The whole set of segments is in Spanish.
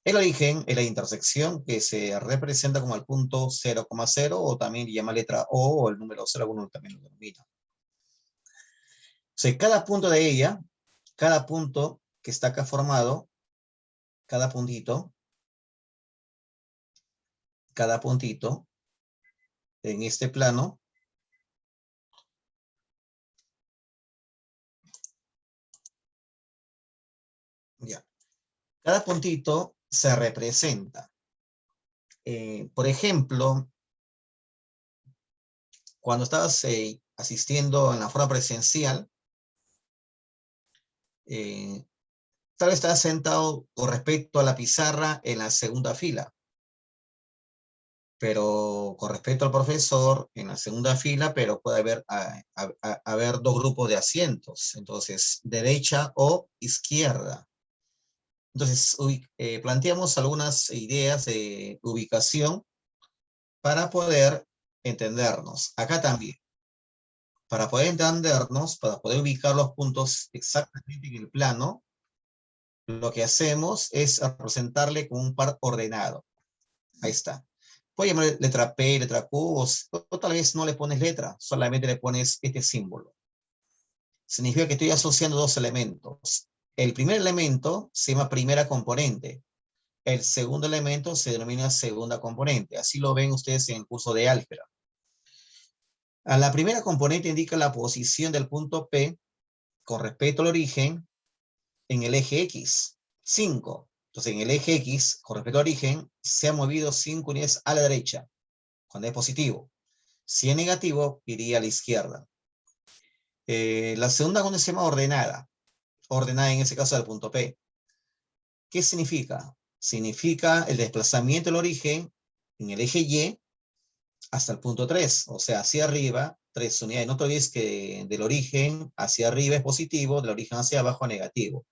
El origen es la intersección que se representa como el punto 0,0 o también llama letra O el número 0, algunos también lo denomina. O sea, cada punto de ella, cada punto que está acá formado, cada puntito en este plano, ya, cada puntito se representa. Por ejemplo, cuando estabas asistiendo en la forma presencial, tal vez estás sentado con respecto a la pizarra en la segunda fila, pero con respecto al profesor en la segunda fila, pero puede haber dos grupos de asientos, entonces derecha o izquierda. Entonces planteamos algunas ideas de ubicación para poder entendernos. Acá también, para poder entendernos, para poder ubicar los puntos exactamente en el plano, lo que hacemos es representarle con un par ordenado. Ahí está. Puede llamar letra P, letra Q, o tal vez no le pones letra, solamente le pones este símbolo. Significa que estoy asociando dos elementos. El primer elemento se llama primera componente. El segundo elemento se denomina segunda componente. Así lo ven ustedes en el curso de álgebra. A la primera componente indica la posición del punto P con respecto al origen en el eje X, 5. Entonces, en el eje X, con respecto al origen, se ha movido 5 unidades a la derecha, cuando es positivo. Si es negativo, iría a la izquierda. La segunda componente se llama ordenada. Ordenada en ese caso del punto P. ¿Qué significa? Significa el desplazamiento del origen en el eje Y hasta el punto 3, o sea, hacia arriba, 3 unidades. No te olvides que del origen hacia arriba es positivo, del origen hacia abajo es negativo.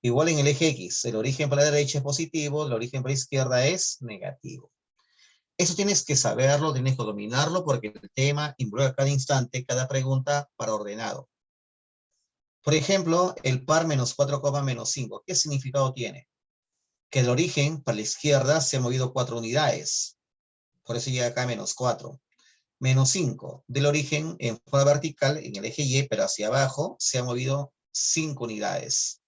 Igual en el eje X, el origen para la derecha es positivo, el origen para la izquierda es negativo. Eso tienes que saberlo, tienes que dominarlo, porque el tema involucra cada instante, cada pregunta para ordenado. Por ejemplo, el par menos 4, menos 5. ¿Qué significado tiene? Que el origen para la izquierda se ha movido 4 unidades. Por eso llega acá menos 4. Menos 5. Del origen en forma vertical, en el eje Y, pero hacia abajo, se ha movido 5 unidades.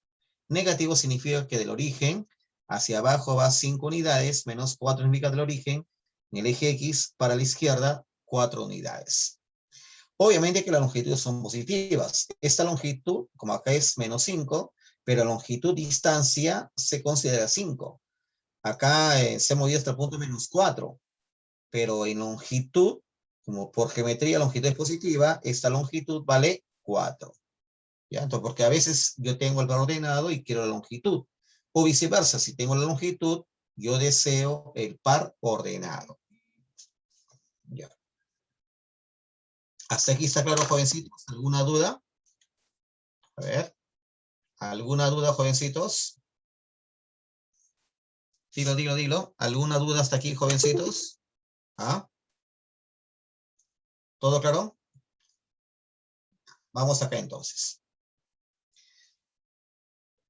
Negativo significa que del origen hacia abajo va 5 unidades, menos 4 significa del origen, en el eje X, para la izquierda, 4 unidades. Obviamente que las longitudes son positivas. Esta longitud, como acá es menos 5, pero longitud distancia se considera 5. Acá se ha movido hasta el punto menos 4, pero en longitud, como por geometría longitud es positiva, esta longitud vale 4. ¿Ya? Entonces, porque a veces yo tengo el valor ordenado y quiero la longitud. O viceversa, si tengo la longitud, yo deseo el par ordenado. ¿Ya? ¿Hasta aquí está claro, jovencitos? ¿Alguna duda? A ver. ¿Alguna duda, jovencitos? Dilo. ¿Alguna duda hasta aquí, jovencitos? ¿Ah? ¿Todo claro? Vamos acá entonces.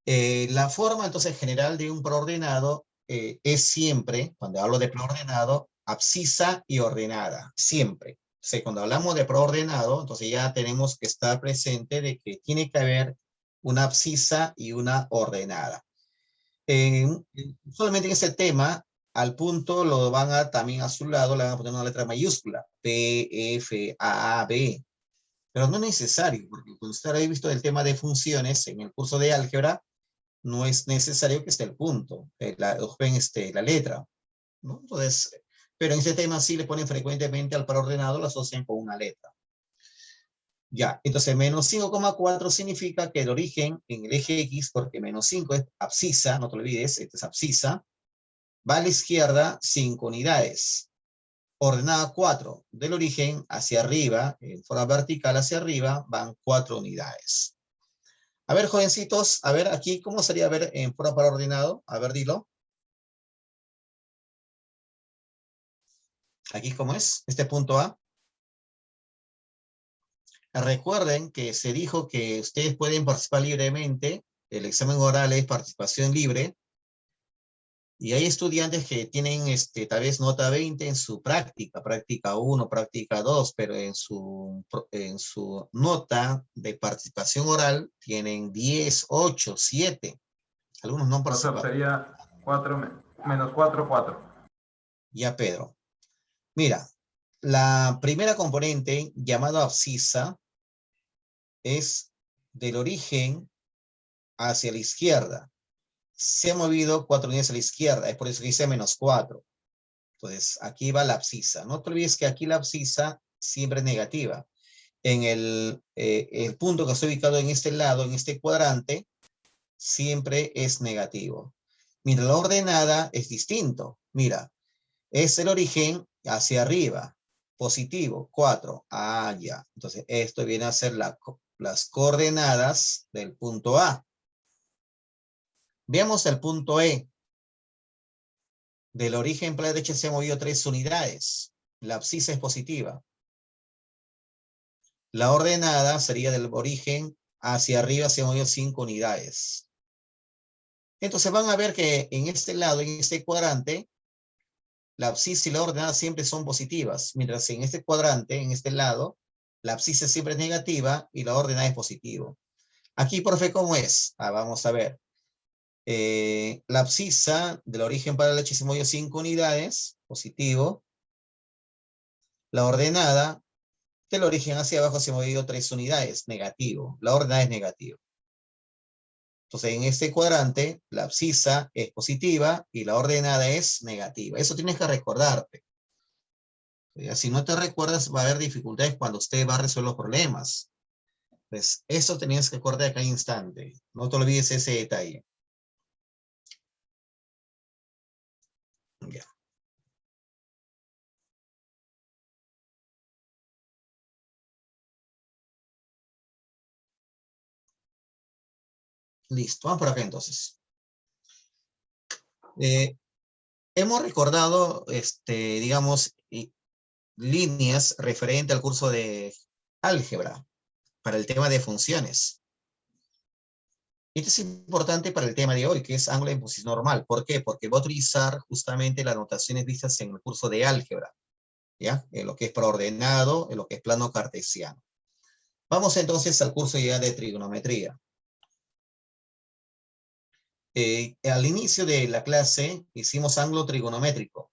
La forma entonces general de un preordenado es siempre, cuando hablo de preordenado, abscisa y ordenada, siempre. O sea, cuando hablamos de preordenado, entonces ya tenemos que estar presente de que tiene que haber una abscisa y una ordenada. Solamente en ese tema, al punto lo van a también a su lado, le van a poner una letra mayúscula, P, F, A, B. Pero no es necesario, porque cuando usted ha visto el tema de funciones en el curso de álgebra, no es necesario que esté el punto, la letra, ¿no? Entonces, pero en este tema sí le ponen frecuentemente al par ordenado, lo asocian con una letra. Ya, entonces menos 5,4 significa que el origen en el eje X, porque menos 5 es abscisa, no te olvides, esta es abscisa, va a la izquierda 5 unidades. Ordenada 4, del origen hacia arriba, en forma vertical hacia arriba, van 4 unidades. A ver, jovencitos, a ver aquí, ¿cómo sería ver en forma para ordenado? A ver, dilo. Aquí, ¿cómo es? Este punto A. Recuerden que se dijo que ustedes pueden participar libremente. El examen oral es participación libre. Y hay estudiantes que tienen tal vez nota 20 en su práctica, práctica 1, práctica 2, pero en su nota de participación oral tienen 10, 8, 7. Algunos no han Profesor, participado. sería 4 menos 4, 4. Ya, Pedro. Mira, la primera componente, llamada abscisa, es del origen hacia la izquierda. Se ha movido 4 unidades a la izquierda, es por eso que dice menos 4. Entonces, aquí va la abscisa. No te olvides que aquí la abscisa siempre es negativa. En el punto que está ubicado en este lado, en este cuadrante, siempre es negativo. Mira, la ordenada es distinto. Mira, es el origen hacia arriba. Positivo, 4. Ah, ya. Entonces, esto viene a ser las coordenadas del punto A. Veamos el punto E. Del origen para la derecha se ha movido 3 unidades. La abscisa es positiva. La ordenada sería del origen hacia arriba se ha movido 5 unidades. Entonces van a ver que en este lado, en este cuadrante, la abscisa y la ordenada siempre son positivas, mientras en este cuadrante, en este lado, la abscisa siempre es negativa y la ordenada es positivo. Aquí, profe, ¿cómo es? Vamos a ver. La abscisa del origen para la derecha se movió 5 unidades, positivo. La ordenada del origen hacia abajo se ha movido 3 unidades, negativo. La ordenada es negativa. Entonces, en este cuadrante, la abscisa es positiva y la ordenada es negativa. Eso tienes que recordarte. Si no te recuerdas, va a haber dificultades cuando usted va a resolver los problemas. Pues eso tenías que acordar a cada instante. No te olvides ese detalle. Ya. Listo, vamos por acá entonces. Hemos recordado, digamos, líneas referente al curso de álgebra para el tema de funciones. Esto es importante para el tema de hoy, que es ángulo en posición normal. ¿Por qué? Porque voy a utilizar justamente las notaciones vistas en el curso de álgebra, ¿ya? En lo que es preordenado, en lo que es plano cartesiano. Vamos entonces al curso ya de trigonometría. Al inicio de la clase hicimos ángulo trigonométrico.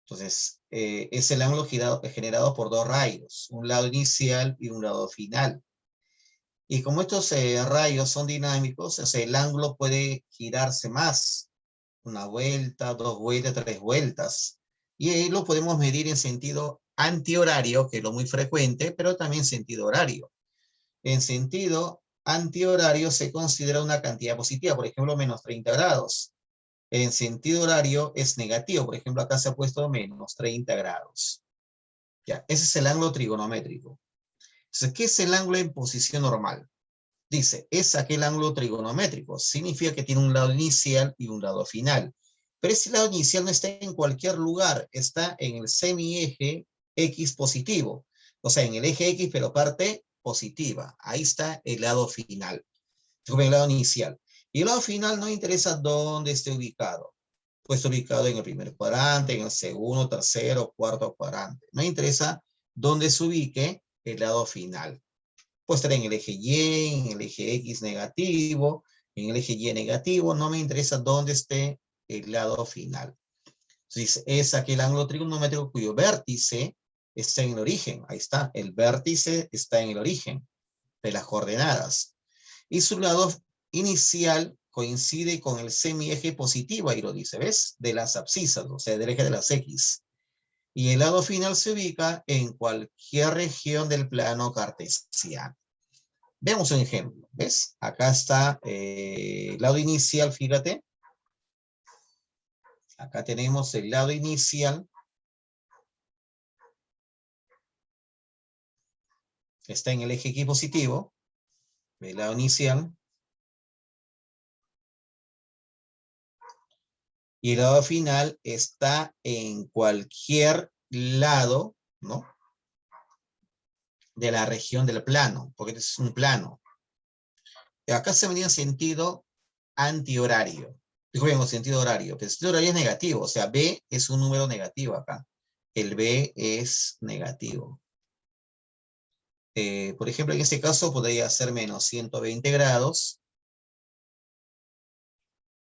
Entonces, es el ángulo generado por dos rayos, un lado inicial y un lado final. Y como estos rayos son dinámicos, o sea, el ángulo puede girarse más, una vuelta, 2 vueltas, 3 vueltas. Y ahí lo podemos medir en sentido antihorario, que es lo muy frecuente, pero también sentido horario. En sentido antihorario se considera una cantidad positiva, por ejemplo, menos 30 grados. En sentido horario es negativo, por ejemplo, acá se ha puesto menos 30 grados. Ya, ese es el ángulo trigonométrico. Entonces, ¿qué es el ángulo en posición normal? Dice, es aquel ángulo trigonométrico. Significa que tiene un lado inicial y un lado final. Pero ese lado inicial no está en cualquier lugar, está en el semieje X positivo. O sea, en el eje X, pero parte positiva. Ahí está el lado final. El lado inicial. Y el lado final no interesa dónde esté ubicado. Puede estar ubicado en el primer cuadrante, en el segundo, tercero, cuarto cuadrante. No interesa dónde se ubique el lado final. Puede estar en el eje Y, en el eje X negativo, en el eje Y negativo. No me interesa dónde esté el lado final. Entonces, es aquel ángulo trigonométrico cuyo vértice está en el origen. Ahí está. El vértice está en el origen de las coordenadas. Y su lado inicial coincide con el semieje positivo, ahí lo dice, ¿ves? De las abscisas, o sea, del eje de las X. Y el lado final se ubica en cualquier región del plano cartesiano. Veamos un ejemplo, ¿ves? Acá está el lado inicial, fíjate. Acá tenemos el lado inicial. Está en el eje X positivo. El lado inicial. Y el lado final está en cualquier lado, ¿no? De la región del plano, porque este es un plano. Acá se venía en sentido antihorario. Disculpen, sentido horario. Pero el sentido horario es negativo, o sea, B es un número negativo acá. El B es negativo. Por ejemplo, en este caso podría ser menos 120 grados.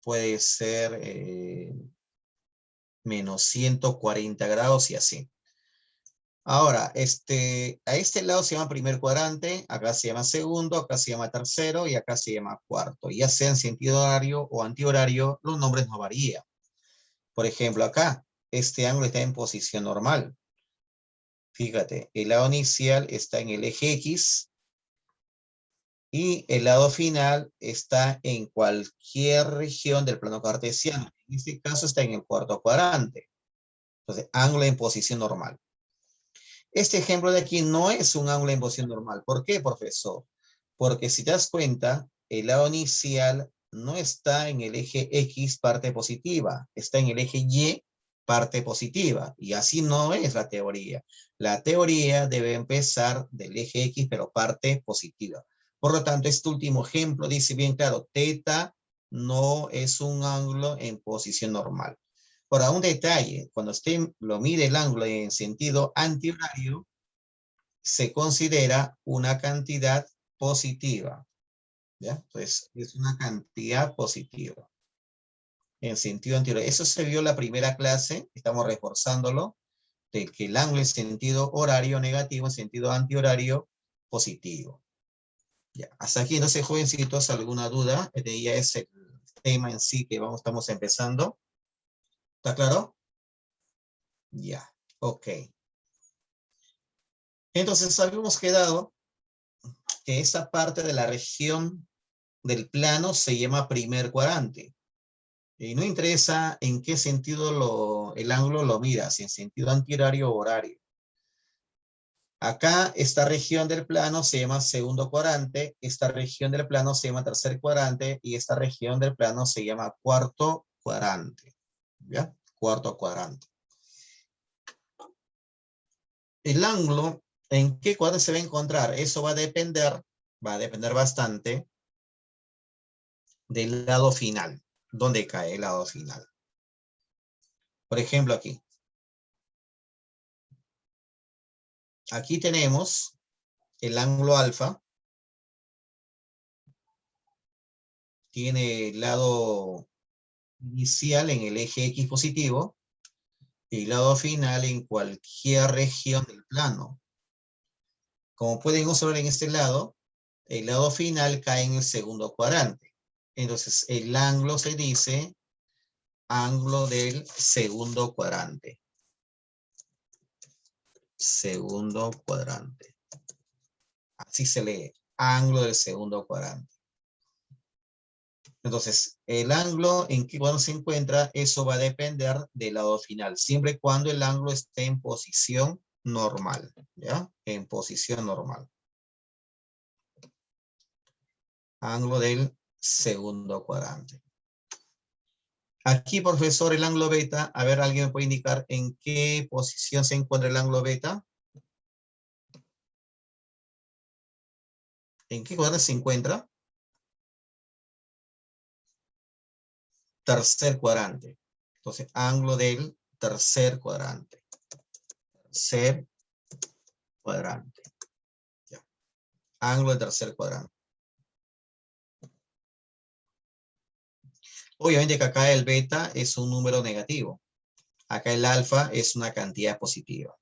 Puede ser menos 140 grados y así. Ahora, a este lado se llama primer cuadrante, acá se llama segundo, acá se llama tercero y acá se llama cuarto. Ya sea en sentido horario o antihorario, los nombres no varían. Por ejemplo, acá, este ángulo está en posición normal. Fíjate, el lado inicial está en el eje X y el lado final está en cualquier región del plano cartesiano. En este caso está en el cuarto cuadrante. Entonces, ángulo en posición normal. Este ejemplo de aquí no es un ángulo en posición normal. ¿Por qué, profesor? Porque si te das cuenta, el lado inicial no está en el eje X parte positiva, está en el eje Y parte positiva. Y así no es la teoría. La teoría debe empezar del eje X, pero parte positiva. Por lo tanto, este último ejemplo dice bien claro, teta no es un ángulo en posición normal. Ahora, un detalle, cuando usted lo mide el ángulo en sentido antihorario, se considera una cantidad positiva, ¿ya? Entonces, es una cantidad positiva en sentido antihorario. Eso se vio en la primera clase, estamos reforzándolo, de que el ángulo en sentido horario negativo, en sentido antihorario positivo. Ya, hasta aquí, no sé, jovencitos, ¿alguna duda? Este ya es el tema en sí que estamos empezando. ¿Está claro? Ya, ok. Entonces, habíamos quedado que esa parte de la región del plano se llama primer cuadrante. Y no interesa en qué sentido el ángulo lo miras, si en sentido antihorario o horario. Acá, esta región del plano se llama segundo cuadrante, esta región del plano se llama tercer cuadrante y esta región del plano se llama cuarto cuadrante. ¿Ya? Cuarto cuadrante. El ángulo, ¿en qué cuadrante se va a encontrar? Eso va a depender bastante del lado final. ¿Dónde cae el lado final? Por ejemplo, aquí. Aquí tenemos el ángulo alfa. Tiene el lado inicial en el eje X positivo y el lado final en cualquier región del plano. Como pueden observar en este lado, el lado final cae en el segundo cuadrante. Entonces, el ángulo se dice ángulo del segundo cuadrante. Segundo cuadrante. Así se lee, ángulo del segundo cuadrante. Entonces, el ángulo en que cuando se encuentra, eso va a depender del lado final, siempre y cuando el ángulo esté en posición normal, ¿ya? En posición normal. Ángulo del segundo cuadrante. Aquí, profesor, el ángulo beta, a ver, ¿alguien me puede indicar en qué posición se encuentra el ángulo beta? ¿En qué cuadrante se encuentra? Tercer cuadrante. Entonces, ángulo del tercer cuadrante. Tercer cuadrante. Ya. Ángulo del tercer cuadrante. Obviamente que acá el beta es un número negativo. Acá el alfa es una cantidad positiva.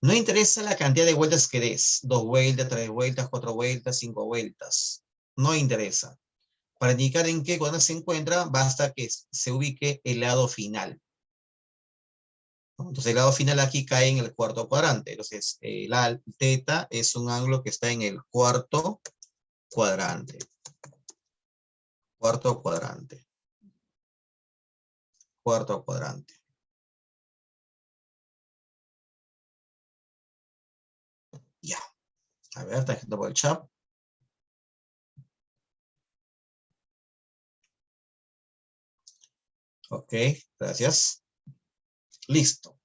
No interesa la cantidad de vueltas que des. 2 vueltas, 3 vueltas, 4 vueltas, 5 vueltas. No interesa. Para indicar en qué cuadrante se encuentra, basta que se ubique el lado final. Entonces el lado final aquí cae en el cuarto cuadrante. Entonces la teta es un ángulo que está en el cuarto cuadrante. Cuarto cuadrante. Cuarto cuadrante. Ya. A ver, tarjeta por el chat. Ok, gracias. Listo.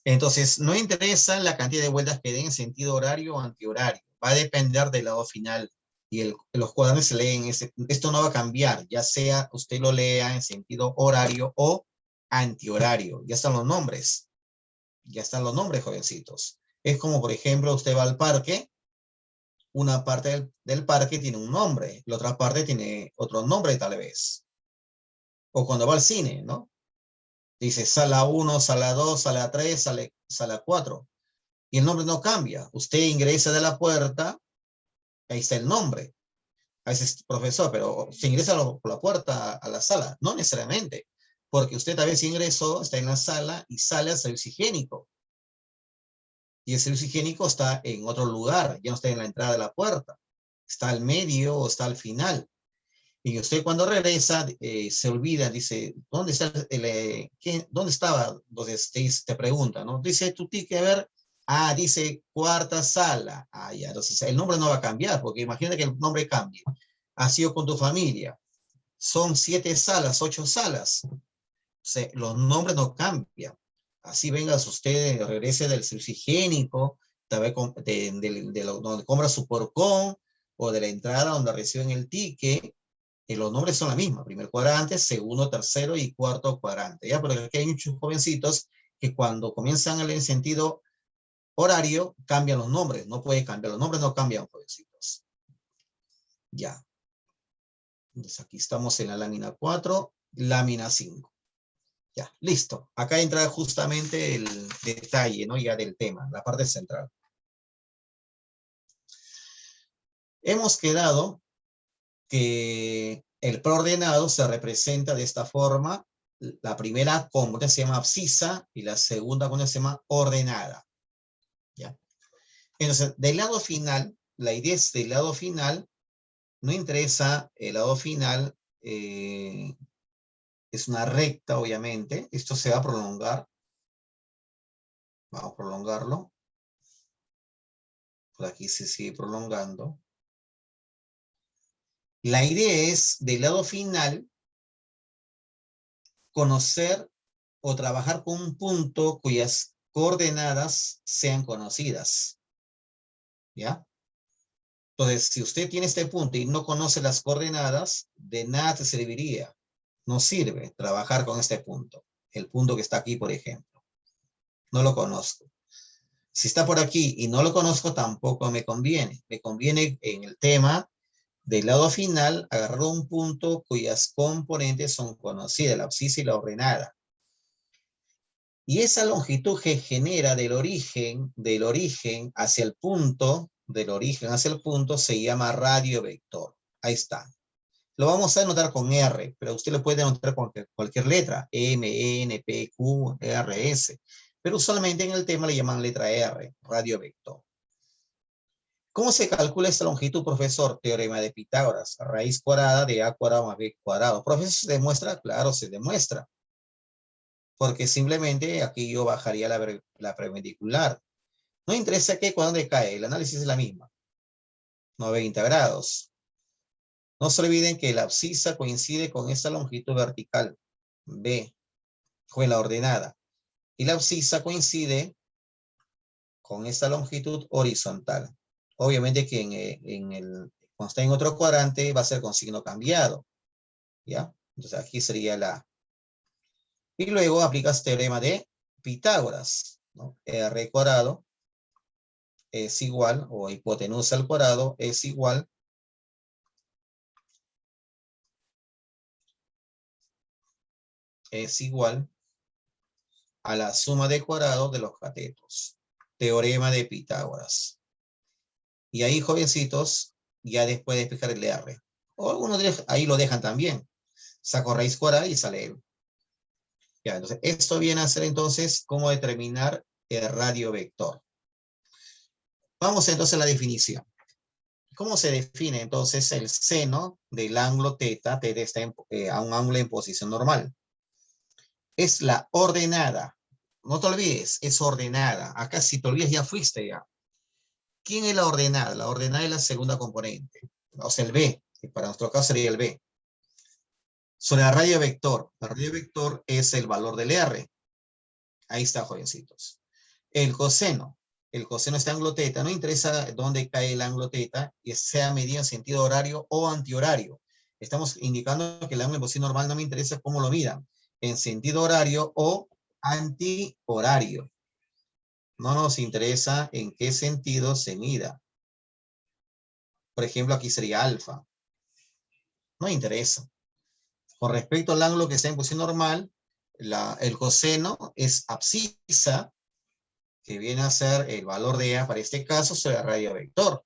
Entonces, no interesa la cantidad de vueltas que den en sentido horario o antihorario. Va a depender del lado final y los cuadrantes se leen, esto no va a cambiar, ya sea usted lo lea en sentido horario o antihorario. Ya están los nombres, jovencitos. Es como, por ejemplo, usted va al parque, una parte del parque tiene un nombre, la otra parte tiene otro nombre tal vez. O cuando va al cine, ¿no? Dice sala 1, sala 2, sala 3, sala 4. Y el nombre no cambia. Usted ingresa de la puerta, ahí está el nombre. A veces, profesor, pero se ingresa por la puerta a la sala. No necesariamente, porque usted tal vez ingresó, está en la sala y sale al servicio higiénico. Y el servicio higiénico está en otro lugar, ya no está en la entrada de la puerta. Está al medio o está al final. Y usted cuando regresa se olvida, dice, ¿dónde está dónde estaba? Entonces te pregunta, ¿no? Dice tu ticket, a ver, dice cuarta sala. Ya, entonces el nombre no va a cambiar, porque imagínate que el nombre cambie. Ha sido con tu familia. Son 7 salas, 8 salas. O sea, los nombres no cambian. Así vengas usted, regrese del servicio higiénico, tal vez donde compra su porcón, o de la entrada donde reciben el ticket, los nombres son la misma, primer cuadrante, segundo, tercero y cuarto cuadrante, ¿ya? Pero aquí hay muchos jovencitos que cuando comienzan el sentido horario, cambian los nombres, no puede cambiar, los nombres no cambian, jovencitos. Ya. Entonces aquí estamos en la lámina 4, lámina 5. Ya, listo. Acá entra justamente el detalle, ¿no? Ya del tema, la parte central. Hemos quedado que el preordenado se representa de esta forma. La primera componente se llama abscisa y la segunda componente se llama ordenada. ¿Ya? Entonces, del lado final, la idea es del lado final, no interesa el lado final, es una recta, obviamente. Esto se va a prolongar. Vamos a prolongarlo. Por aquí se sigue prolongando. La idea es, del lado final, conocer o trabajar con un punto cuyas coordenadas sean conocidas. ¿Ya? Entonces, si usted tiene este punto y no conoce las coordenadas, de nada te serviría. No sirve trabajar con este punto. El punto que está aquí, por ejemplo. No lo conozco. Si está por aquí y no lo conozco, tampoco me conviene. Me conviene en el tema del lado final agarrar un punto cuyas componentes son conocidas, la abscisa y la ordenada. Y esa longitud que genera del origen hacia el punto, del origen hacia el punto, se llama radio vector. Ahí está. Lo vamos a anotar con R, pero usted lo puede anotar con cualquier letra, M, N, P, Q, R, S. Pero usualmente en el tema le llaman letra R, radio vector. ¿Cómo se calcula esta longitud, profesor? Teorema de Pitágoras, raíz cuadrada de A cuadrado más B cuadrado. ¿Profesor, se demuestra? Claro, se demuestra. Porque simplemente aquí yo bajaría la perpendicular. No interesa qué, cuándo cae, el análisis es la misma. 90 grados. No se olviden que la abscisa coincide con esta longitud vertical, B, fue la ordenada. Y la abscisa coincide con esta longitud horizontal. Obviamente que cuando está en otro cuadrante va a ser con signo cambiado. ¿Ya? Entonces aquí sería la... Y luego aplicas teorema de Pitágoras, ¿no? R cuadrado es igual, o hipotenusa al cuadrado es igual a la suma de cuadrados de los catetos. Teorema de Pitágoras. Y ahí, jovencitos, ya después de explicar el R. O algunos ahí lo dejan también. Saco raíz cuadrada y sale él. Ya, entonces, esto viene a ser entonces cómo determinar el radio vector. Vamos entonces a la definición. ¿Cómo se define entonces el seno del ángulo teta? Teta está a un ángulo en posición normal. Es la ordenada. No te olvides, es ordenada. Acá si te olvidas ya fuiste ya. ¿Quién es la ordenada? La ordenada es la segunda componente. O sea, el B, que para nuestro caso sería el B. Sobre el radio vector. El radio vector es el valor del R. Ahí está, jovencitos. El coseno. el coseno de este ángulo teta, no interesa dónde cae el ángulo teta, y sea medido en sentido horario o antihorario. Estamos indicando que el ángulo de posición normal no me interesa cómo lo midan, en sentido horario o antihorario. No nos interesa en qué sentido se mida. Por ejemplo, aquí sería alfa. No interesa. Con respecto al ángulo que está en posición normal, el coseno es abscisa, que viene a ser el valor de A para este caso sobre el radio vector.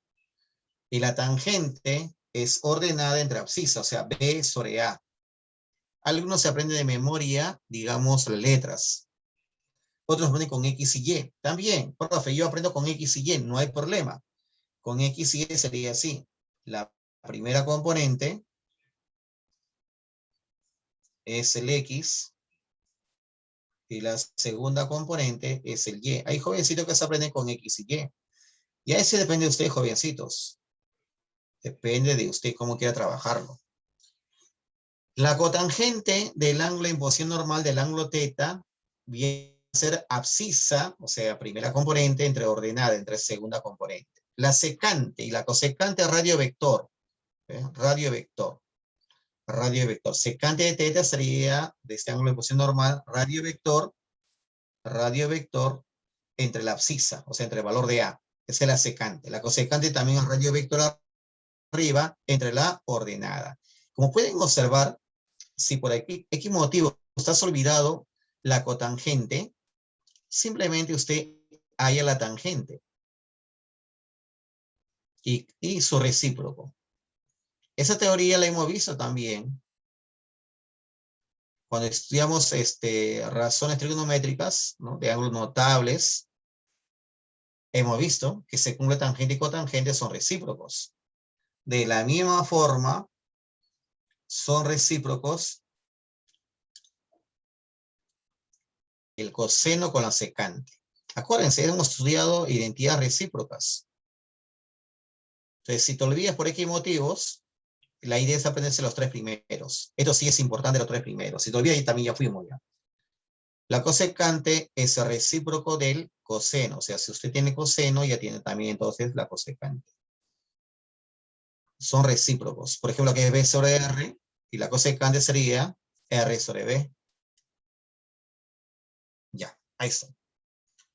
Y la tangente es ordenada entre abscisa, o sea, B sobre A. Algunos se aprenden de memoria, digamos, las letras. Otros aprenden con X y Y. También, profe, yo aprendo con X y Y, no hay problema. Con X y Y sería así. La primera componente es el X y la segunda componente es el Y. Hay jovencitos que se aprenden con X y Y. Y a ese depende de ustedes, jovencitos. Depende de usted cómo quiera trabajarlo. La cotangente del ángulo en posición normal del ángulo teta viene a ser abscisa, o sea, primera componente, entre ordenada, entre segunda componente. La secante y la cosecante radio vector. Radio vector. Radio vector. Secante de teta sería, de este ángulo en posición normal, radio vector entre la abscisa, o sea, entre el valor de A. Esa es la secante. La cosecante también es radio vector arriba, entre la ordenada. Como pueden observar, si por aquí, X motivo estás olvidado la cotangente, simplemente usted halla la tangente y su recíproco. Esa teoría la hemos visto también cuando estudiamos razones trigonométricas, ¿no?, de ángulos notables. Hemos visto que secundaria tangente y cotangente son recíprocos. De la misma forma, son recíprocos el coseno con la secante. Acuérdense, hemos estudiado identidades recíprocas. Entonces, si te olvidas por X motivos, la idea es aprenderse los tres primeros. Esto sí es importante, los tres primeros. Si te olvidas, también ya fuimos ya. La cosecante es el recíproco del coseno. O sea, si usted tiene coseno, ya tiene también entonces la cosecante. Son recíprocos. Por ejemplo, aquí es B sobre R, y la cosecante sería R sobre B. Ya, ahí está.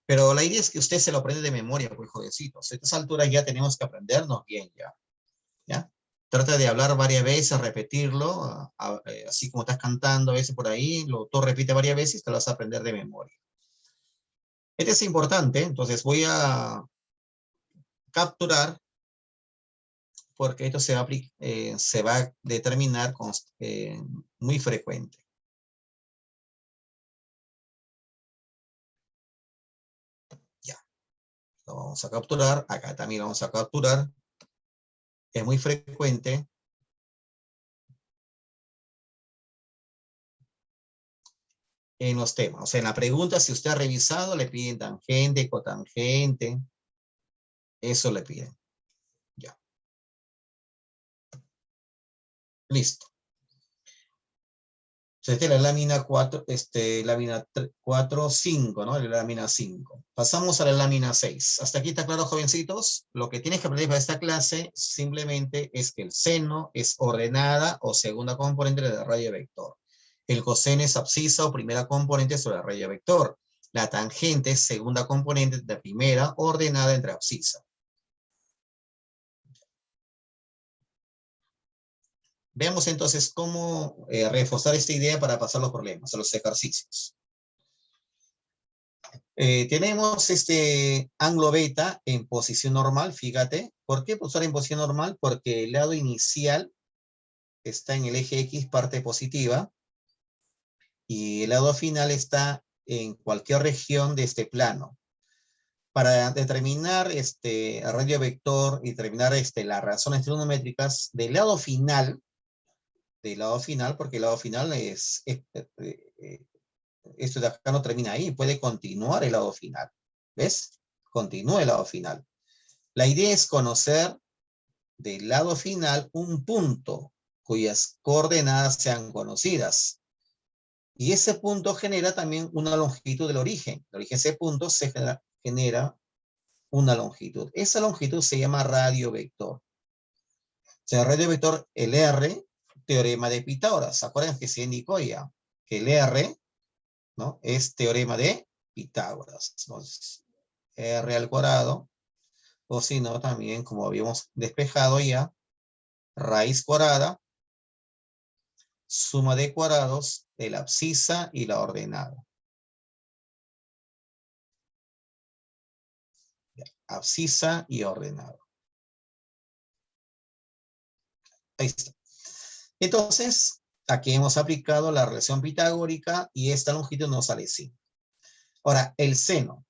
Pero la idea es que usted se lo aprende de memoria, pues, jovencitos. A estas alturas ya tenemos que aprendernos bien ya. ¿Ya? Trata de hablar varias veces, repetirlo, así como estás cantando a veces por ahí, tú repite varias veces y te lo vas a aprender de memoria. Este es importante, entonces voy a capturar, porque esto se va a determinar muy frecuente. Ya, lo vamos a capturar, acá también lo vamos a capturar. Es muy frecuente. En los temas, o sea, en la pregunta, si usted ha revisado, le piden tangente, cotangente, eso le piden. Ya. Listo. Esta es la lámina 4, lámina 4, 5, ¿no? La lámina 5. Pasamos a la lámina 6. ¿Hasta aquí está claro, jovencitos? Lo que tienes que aprender para esta clase simplemente es que el seno es ordenada o segunda componente de la radio vector. El coseno es abscisa o primera componente sobre la radio vector. La tangente es segunda componente de primera ordenada entre abscisa. Veamos entonces cómo reforzar esta idea para pasar los problemas, a los ejercicios. Tenemos este ángulo beta en posición normal, fíjate. ¿Por qué posar en posición normal? Porque el lado inicial está en el eje X, parte positiva, y el lado final está en cualquier región de este plano. Para determinar radio vector y determinar las razones trigonométricas del lado final, porque el lado final esto de acá no termina ahí, puede continuar el lado final. ¿Ves? Continúa el lado final. La idea es conocer del lado final un punto cuyas coordenadas sean conocidas. Y ese punto genera también una longitud del origen. El origen de ese punto se genera una longitud. Esa longitud se llama radio vector. O sea, radio vector, el R, teorema de Pitágoras. ¿Se acuerdan que se indicó ya? Que el R, ¿no? Es teorema de Pitágoras. Entonces, R al cuadrado, o si no, también, como habíamos despejado ya, raíz cuadrada, suma de cuadrados de la abscisa y la ordenada. Abscisa y ordenado. Ahí está. Entonces, aquí hemos aplicado la relación pitagórica y esta longitud nos sale así. Ahora, el seno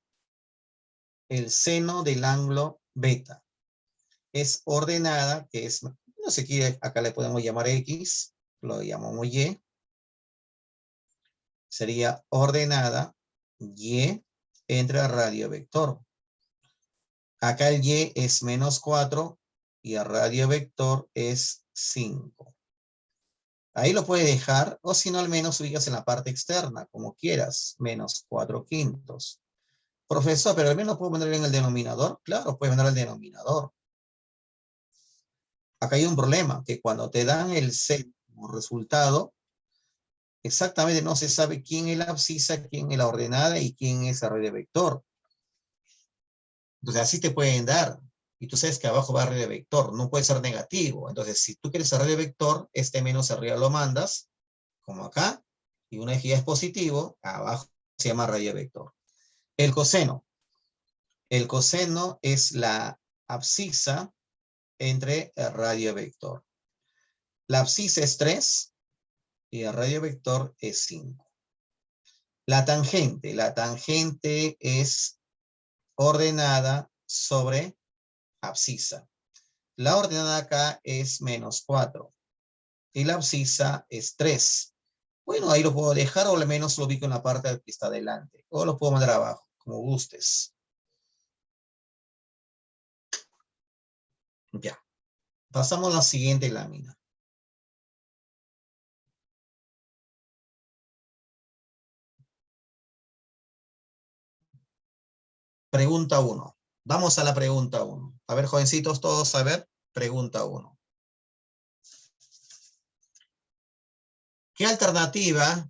del ángulo beta es ordenada, que es, no sé qué, acá le podemos llamar X, lo llamamos Y. Sería ordenada Y entre radio vector. Acá el Y es -4 y el radio vector es 5. Ahí lo puedes dejar, o si no, al menos ubicas en la parte externa, como quieras, -4/5. Profesor, pero al menos puedo poner en el denominador. Claro, puedes poner el denominador. Acá hay un problema, que cuando te dan el C como resultado, exactamente no se sabe quién es la abscisa, quién es la ordenada y quién es el radio vector. Entonces así te pueden dar. Y tú sabes que abajo va el radio vector, no puede ser negativo. Entonces si tú quieres el radio vector, este menos arriba lo mandas, como acá, y una vez que ya es positivo, abajo se llama radio vector. El coseno. El coseno es la abscisa entre el radio vector. La abscisa es 3 y el radio vector es 5. La tangente es ordenada sobre abscisa. La ordenada acá es -4 y la abscisa es 3. Bueno, ahí lo puedo dejar o al menos lo ubico en la parte que está adelante. O lo puedo mandar abajo, como gustes. Ya. Pasamos a la siguiente lámina. Pregunta 1. Vamos a la pregunta 1. A ver, jovencitos, todos a ver. Pregunta 1. ¿Qué alternativa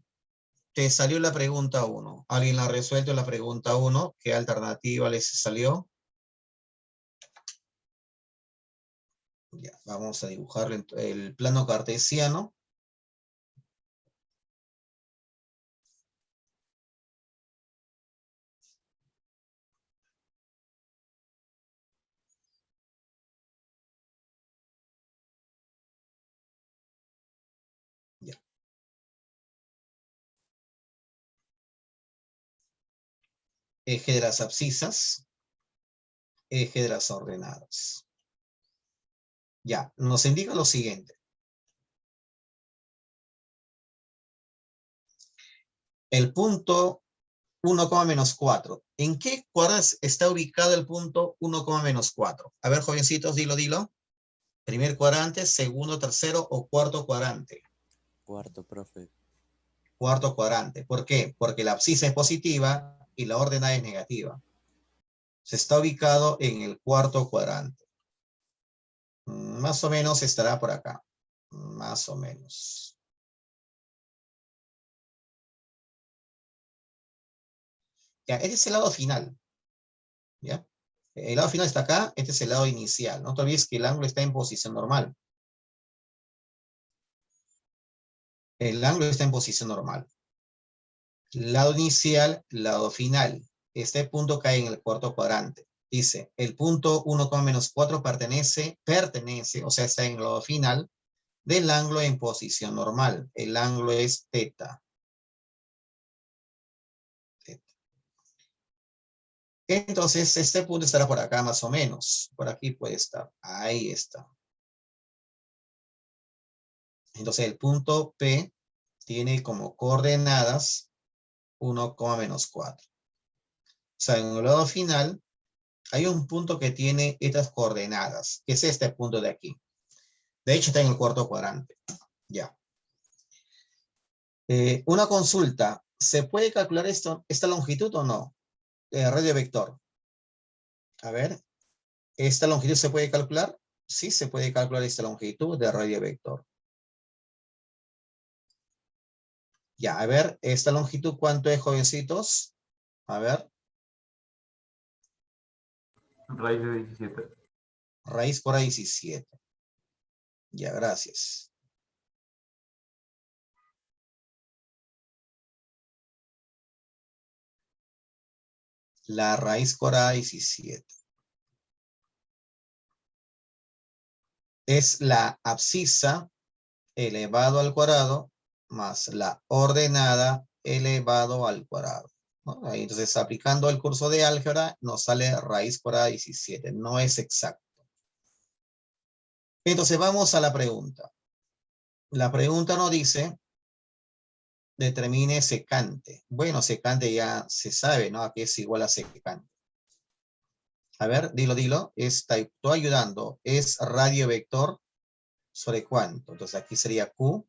te salió la pregunta 1? ¿Alguien la ha resuelto la pregunta 1? ¿Qué alternativa les salió? Ya, vamos a dibujar el plano cartesiano. Ya. Eje de las abscisas, eje de las ordenadas. Ya, nos indica lo siguiente. El punto 1,-4. ¿En qué cuadras está ubicado el punto 1,-4? A ver, jovencitos, dilo. Primer cuadrante, segundo, tercero o cuarto cuadrante. Cuarto, profe. Cuarto cuadrante. ¿Por qué? Porque la abscisa es positiva y la ordenada es negativa. Se está ubicado en el cuarto cuadrante. Más o menos estará por acá. Más o menos. Ya, este es el lado final. ¿Ya? El lado final está acá, este es el lado inicial. No te olvides que el ángulo está en posición normal. El ángulo está en posición normal. Lado inicial, lado final. Este punto cae en el cuarto cuadrante. Dice, el punto 1,-4 pertenece, o sea, está en el lado final del ángulo en posición normal. El ángulo es teta. Entonces, este punto estará por acá más o menos. Por aquí puede estar. Ahí está. Entonces, el punto P tiene como coordenadas 1,-4. O sea, en el lado final hay un punto que tiene estas coordenadas, que es este punto de aquí. De hecho, está en el cuarto cuadrante. Ya. Una consulta. ¿Se puede calcular esta longitud o no? Radio vector. A ver, ¿esta longitud se puede calcular? Sí, se puede calcular esta longitud de radio vector. Ya, a ver, esta longitud, ¿cuánto es, jovencitos? A ver, Raíz de 17. raíz por ahí 17. Ya, gracias. La raíz cuadrada de 17. Es la abscisa elevado al cuadrado más la ordenada elevado al cuadrado, ¿no? Ahí, entonces, aplicando el curso de álgebra, nos sale raíz cuadrada de 17. No es exacto. Entonces, vamos a la pregunta. La pregunta nos dice, determine secante. Bueno, secante ya se sabe, ¿no? Aquí es igual a secante. A ver, dilo. Estoy ayudando. Es radio vector sobre cuánto. Entonces, aquí sería Q.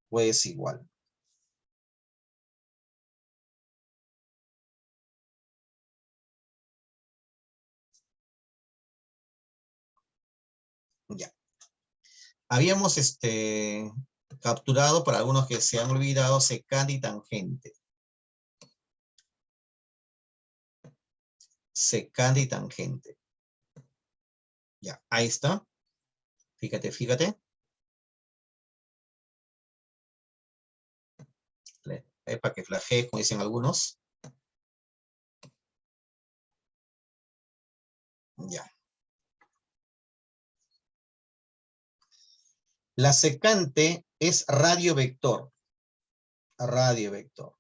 Pues igual. Ya. Habíamos capturado, para algunos que se han olvidado, secante y tangente. Secante y tangente. Ya, ahí está. Fíjate. Para que flajee, como dicen algunos. Ya. La secante es radio vector. Radio vector.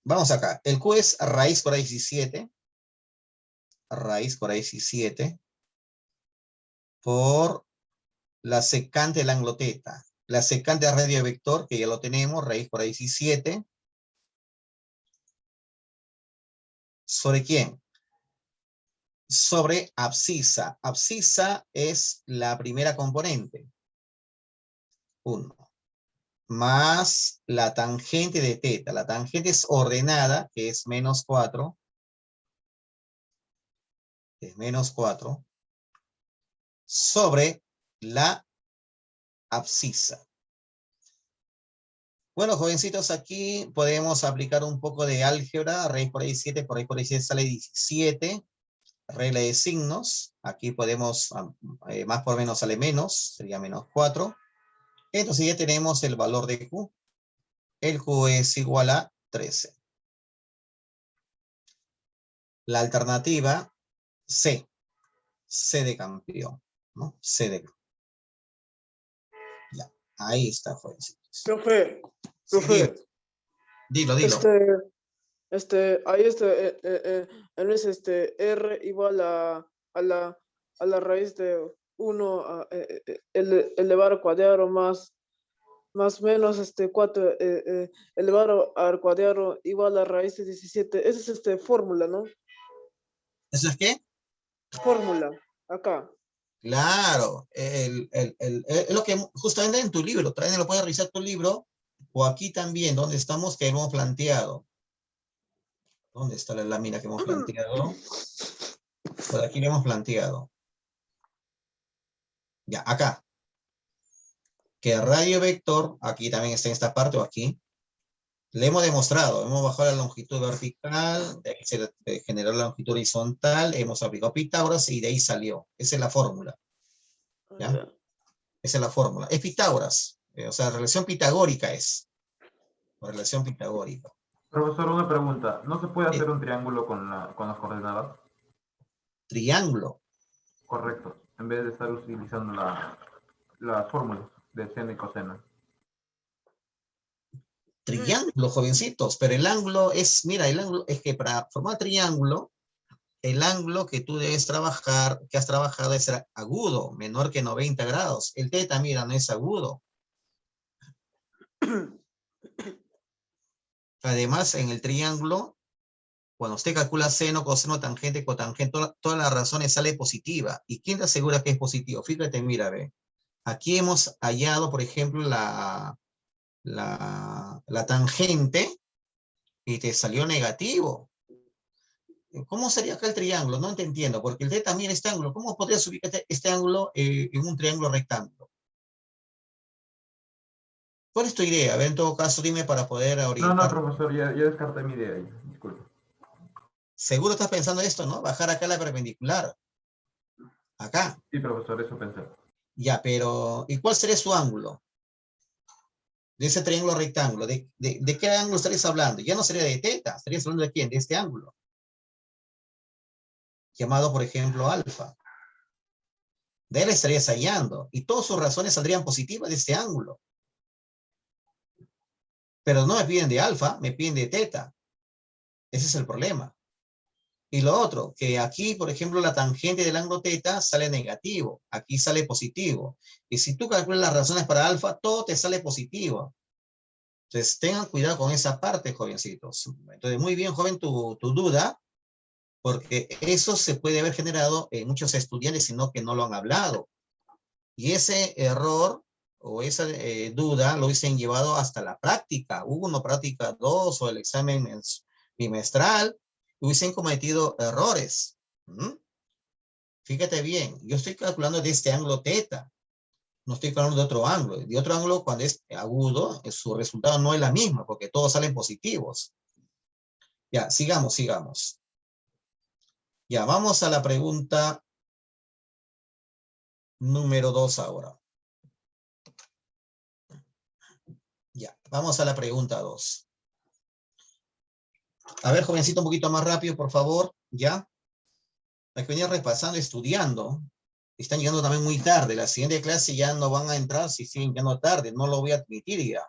Vamos acá. El Q es raíz por 17. Raíz por 17. Por la secante del ángulo teta. La secante de radio vector, que ya lo tenemos, raíz por 17. ¿Sobre quién? Sobre abscisa. Abscisa es la primera componente. 1. Más la tangente de teta. La tangente es ordenada, que es menos 4. Es menos 4. Sobre la abscisa. Bueno, jovencitos, aquí podemos aplicar un poco de álgebra. Raíz por 17, por raíz por 17 sale 17. Regla de signos. Aquí podemos, más por menos sale menos. Sería menos 4. Entonces ya tenemos el valor de Q. El Q es igual a 13. La alternativa C. C de campeón, ¿no? C de campeón. Ya, ahí está, jovencitos. Profe, Sí, dilo. ahí R igual a la raíz de 1 elevado al cuadrado más menos 4 elevado al cuadrado igual a raíz de 17. Esa es fórmula, ¿no? ¿Eso es qué? Fórmula, acá. Claro, es lo que justamente en tu libro, también lo puedes revisar tu libro, o aquí también, donde estamos, que hemos planteado. ¿Dónde está la lámina que hemos planteado? Por aquí lo hemos planteado. Ya, acá. Que radio vector, aquí también está en esta parte o aquí, le hemos demostrado, hemos bajado la longitud vertical, de aquí se generó la longitud horizontal, hemos aplicado Pitágoras y de ahí salió. Esa es la fórmula. ¿Ya? Esa es la fórmula. Es Pitágoras, o sea, relación pitagórica es. Relación pitagórica. Profesor, una pregunta. ¿No se puede hacer un triángulo con las coordenadas? Triángulo. Correcto. En vez de estar utilizando las fórmulas de seno y coseno. Triángulo, jovencitos, pero el ángulo es, mira, el ángulo es que para formar triángulo, el ángulo que tú debes trabajar, que has trabajado es agudo, menor que 90 grados. El teta, mira, no es agudo. Además, en el triángulo, cuando usted calcula seno, coseno, tangente, cotangente, todas las razones sale positiva. ¿Y quién te asegura que es positivo? Fíjate, mira, ve. Aquí hemos hallado, por ejemplo, la tangente, y te salió negativo. ¿Cómo sería acá el triángulo? No te entiendo, porque el θ mide este ángulo. ¿Cómo podrías ubicar este ángulo en un triángulo rectángulo? ¿Cuál es tu idea? A ver, en todo caso, dime para poder No, orientar. profesor, ya descarté mi idea ahí. Disculpe. Seguro estás pensando esto, ¿no? Bajar acá la perpendicular. Acá. Sí, profesor, eso pensé. Ya, pero ¿y cuál sería su ángulo? De ese triángulo rectángulo. ¿De qué ángulo estarías hablando? Ya no sería de θ. ¿Estarías hablando de quién? De este ángulo. Llamado, por ejemplo, alfa. De él estarías hallando. Y todas sus razones saldrían positivas de este ángulo. Pero no me piden de alfa, me piden de θ. Ese es el problema. Y lo otro, que aquí, por ejemplo, la tangente del ángulo θ sale negativo. Aquí sale positivo. Y si tú calculas las razones para alfa, todo te sale positivo. Entonces, tengan cuidado con esa parte, jovencitos. Entonces, muy bien, joven, tu duda, porque eso se puede haber generado en muchos estudiantes, sino que no lo han hablado. Y ese error o esa duda lo hubiesen llevado hasta la práctica. Hubo práctica 2 o el examen bimestral, hubiesen cometido errores. ¿Mm? Fíjate bien, yo estoy calculando de este ángulo θ. No estoy hablando de otro ángulo. De otro ángulo, cuando es agudo, su resultado no es la misma, porque todos salen positivos. Ya, sigamos. Ya, vamos a la pregunta número 2 ahora. Ya, vamos a la pregunta 2. A ver, jovencito, un poquito más rápido, por favor. Ya. Hay que venir repasando, estudiando. Están llegando también muy tarde. La siguiente clase ya no van a entrar si siguen llegando tarde. No lo voy a admitir ya.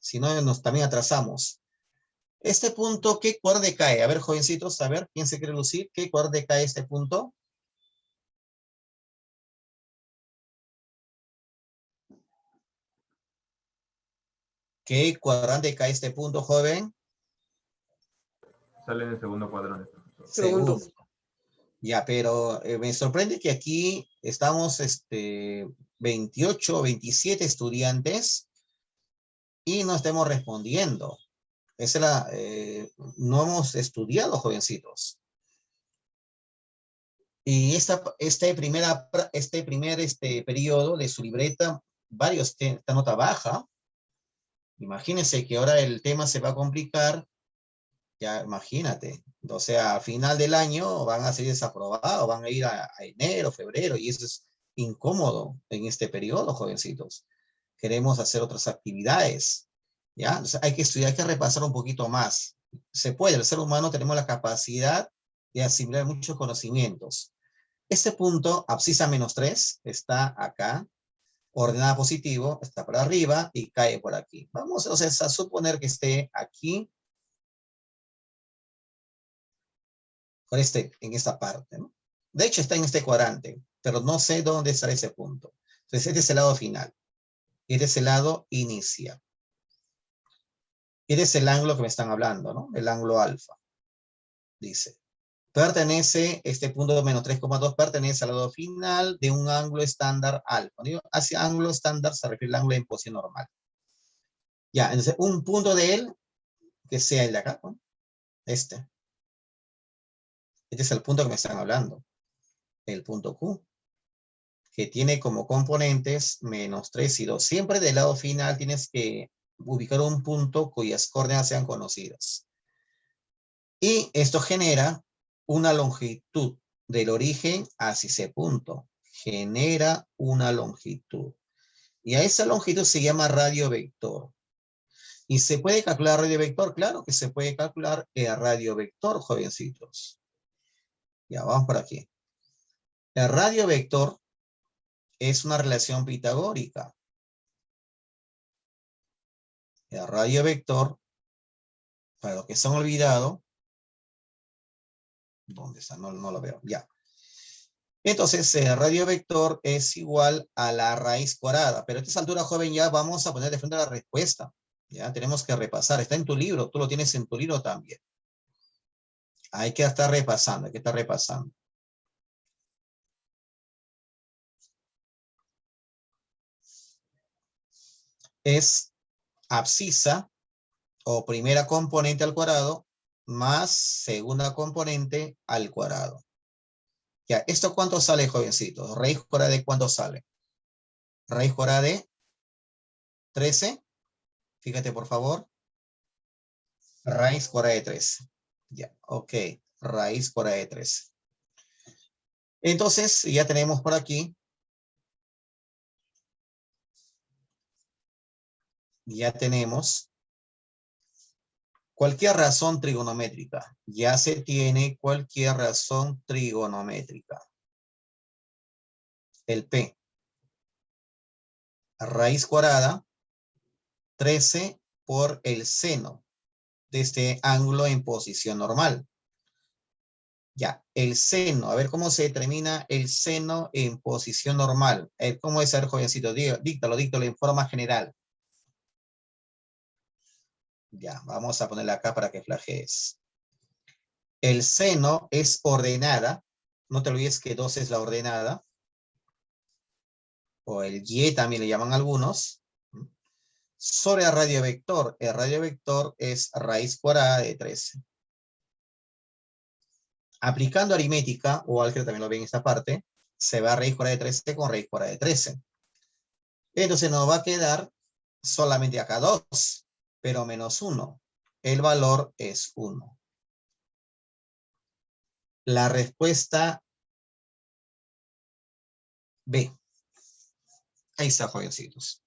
Si no, nos también atrasamos. Este punto, ¿qué cuadro cae? A ver, jovencitos, a ver, ¿quién se quiere lucir? ¿Qué cuadro cae este punto? ¿Qué cuadrante cae este punto, joven? Sale en el segundo cuadrante, profesor. Segundo. Segundo. Ya, pero me sorprende que aquí estamos 28 o 27 estudiantes y no estemos respondiendo. No hemos estudiado, jovencitos. Y este primer periodo de su libreta, varios esta nota baja. Imagínense que ahora el tema se va a complicar. Ya, imagínate. O sea, a final del año van a ser desaprobados, van a ir a enero, febrero, y eso es incómodo en este periodo, jovencitos. Queremos hacer otras actividades, ¿ya? Entonces hay que estudiar, hay que repasar un poquito más. Se puede, el ser humano tenemos la capacidad de asimilar muchos conocimientos. Este punto, abscisa -3, está acá, ordenada positivo, está por arriba y cae por aquí. Vamos entonces a suponer que esté aquí, en esta parte, ¿no? De hecho está en este cuadrante, pero no sé dónde estará ese punto. Entonces este es el lado final. Y este es el lado inicia. Y este es el ángulo que me están hablando, ¿no? El ángulo alfa. Dice, pertenece, este punto -3,2 pertenece al lado final de un ángulo estándar alfa. Digo, hacia ángulo estándar se refiere al ángulo de imposición normal. Ya, entonces un punto de él, que sea el de acá, ¿no? Este. Este es el punto que me están hablando. El punto Q, que tiene como componentes -3 y 2. Siempre del lado final tienes que ubicar un punto cuyas coordenadas sean conocidas. Y esto genera una longitud del origen hacia ese punto. Genera una longitud. Y a esa longitud se llama radio vector. ¿Y se puede calcular radio vector? Claro que se puede calcular el radio vector, jovencitos. Ya, vamos por aquí. El radio vector es una relación pitagórica. El radio vector, para los que se han olvidado, ¿dónde está? No lo veo. Ya. Entonces, el radio vector es igual a la raíz cuadrada. Pero a esta altura, joven, ya vamos a poner de frente a la respuesta. Ya tenemos que repasar. Está en tu libro. Tú lo tienes en tu libro también. Hay que estar repasando. Hay que estar repasando. Es abscisa o primera componente al cuadrado más segunda componente al cuadrado. Ya, ¿esto cuánto sale, jovencitos? ¿Raíz cuadrada de cuánto sale? Raíz cuadrada de 13. Fíjate, por favor. Raíz cuadrada de 13. Ya, ok. Raíz cuadrada de 13. Entonces, ya tenemos por aquí. Ya tenemos cualquier razón trigonométrica. Ya se tiene cualquier razón trigonométrica. El P. Raíz cuadrada 13 por el seno de este ángulo en posición normal. Ya, el seno. A ver cómo se determina el seno en posición normal. ¿Cómo es, a ver, jovencito? Díctalo en forma general. Ya, vamos a ponerla acá para que flajees. El seno es ordenada. No te olvides que 2 es la ordenada. O el y también le llaman algunos. Sobre el radio vector. El radio vector es raíz cuadrada de 13. Aplicando aritmética, o álgebra también lo ven en esta parte, se va a raíz cuadrada de 13 con raíz cuadrada de 13. Entonces nos va a quedar solamente acá 2, pero menos 1. El valor es 1. La respuesta B. Ahí está, jovencitos.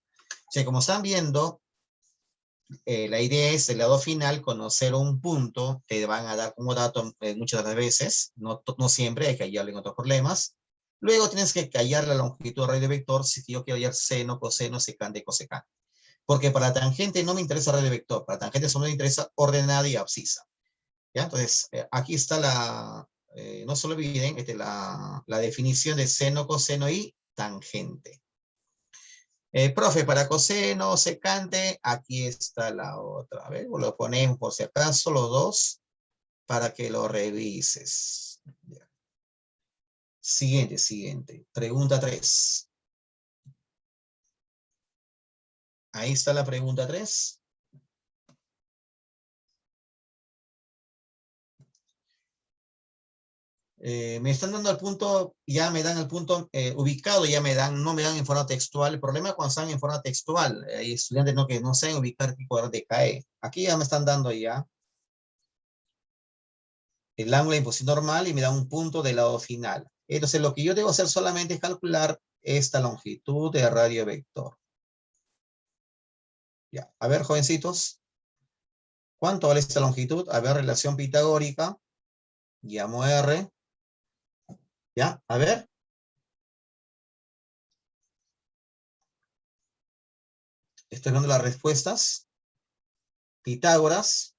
O sea, como están viendo, la idea es el lado final, conocer un punto, te van a dar como dato muchas de las veces, no siempre, hay que hallarlo en otros problemas. Luego tienes que hallar la longitud del radio vector si yo quiero hallar seno, coseno, secante y cosecante. Porque para tangente no me interesa radio vector, para tangente solo me interesa ordenada y abscisa. ¿Ya? Entonces, aquí está no se olviden, la definición de seno, coseno y tangente. Profe, para coseno, secante, aquí está la otra. A ver, lo ponemos por si acaso, los dos, para que lo revises. Ya. Siguiente. Pregunta 3. Ahí está la pregunta 3. Me están dando el punto, ya me dan el punto ubicado, no me dan en forma textual. El problema cuando están en forma textual, hay estudiantes que no saben ubicar qué cuadrado decae. Aquí ya me están dando ya el ángulo de posición normal y me da un punto del lado final. Entonces lo que yo debo hacer solamente es calcular esta longitud de radio vector. Ya, a ver, jovencitos, ¿cuánto vale esta longitud? A ver, relación pitagórica, llamo R. Ya, a ver. Estoy viendo las respuestas. Pitágoras.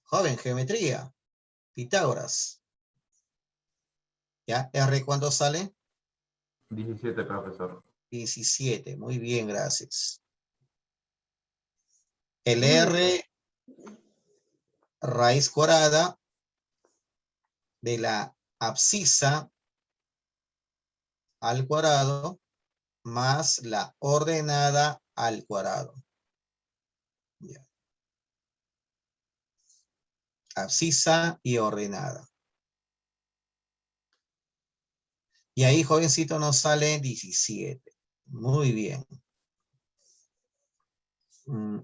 Joven, geometría. Pitágoras. ¿Ya? ¿R cuánto sale? 17, profesor. 17. Muy bien, gracias. El R, raíz cuadrada de la abscisa al cuadrado más la ordenada al cuadrado. Ya. Abscisa y ordenada. Y ahí, jovencito, nos sale 17. Muy bien.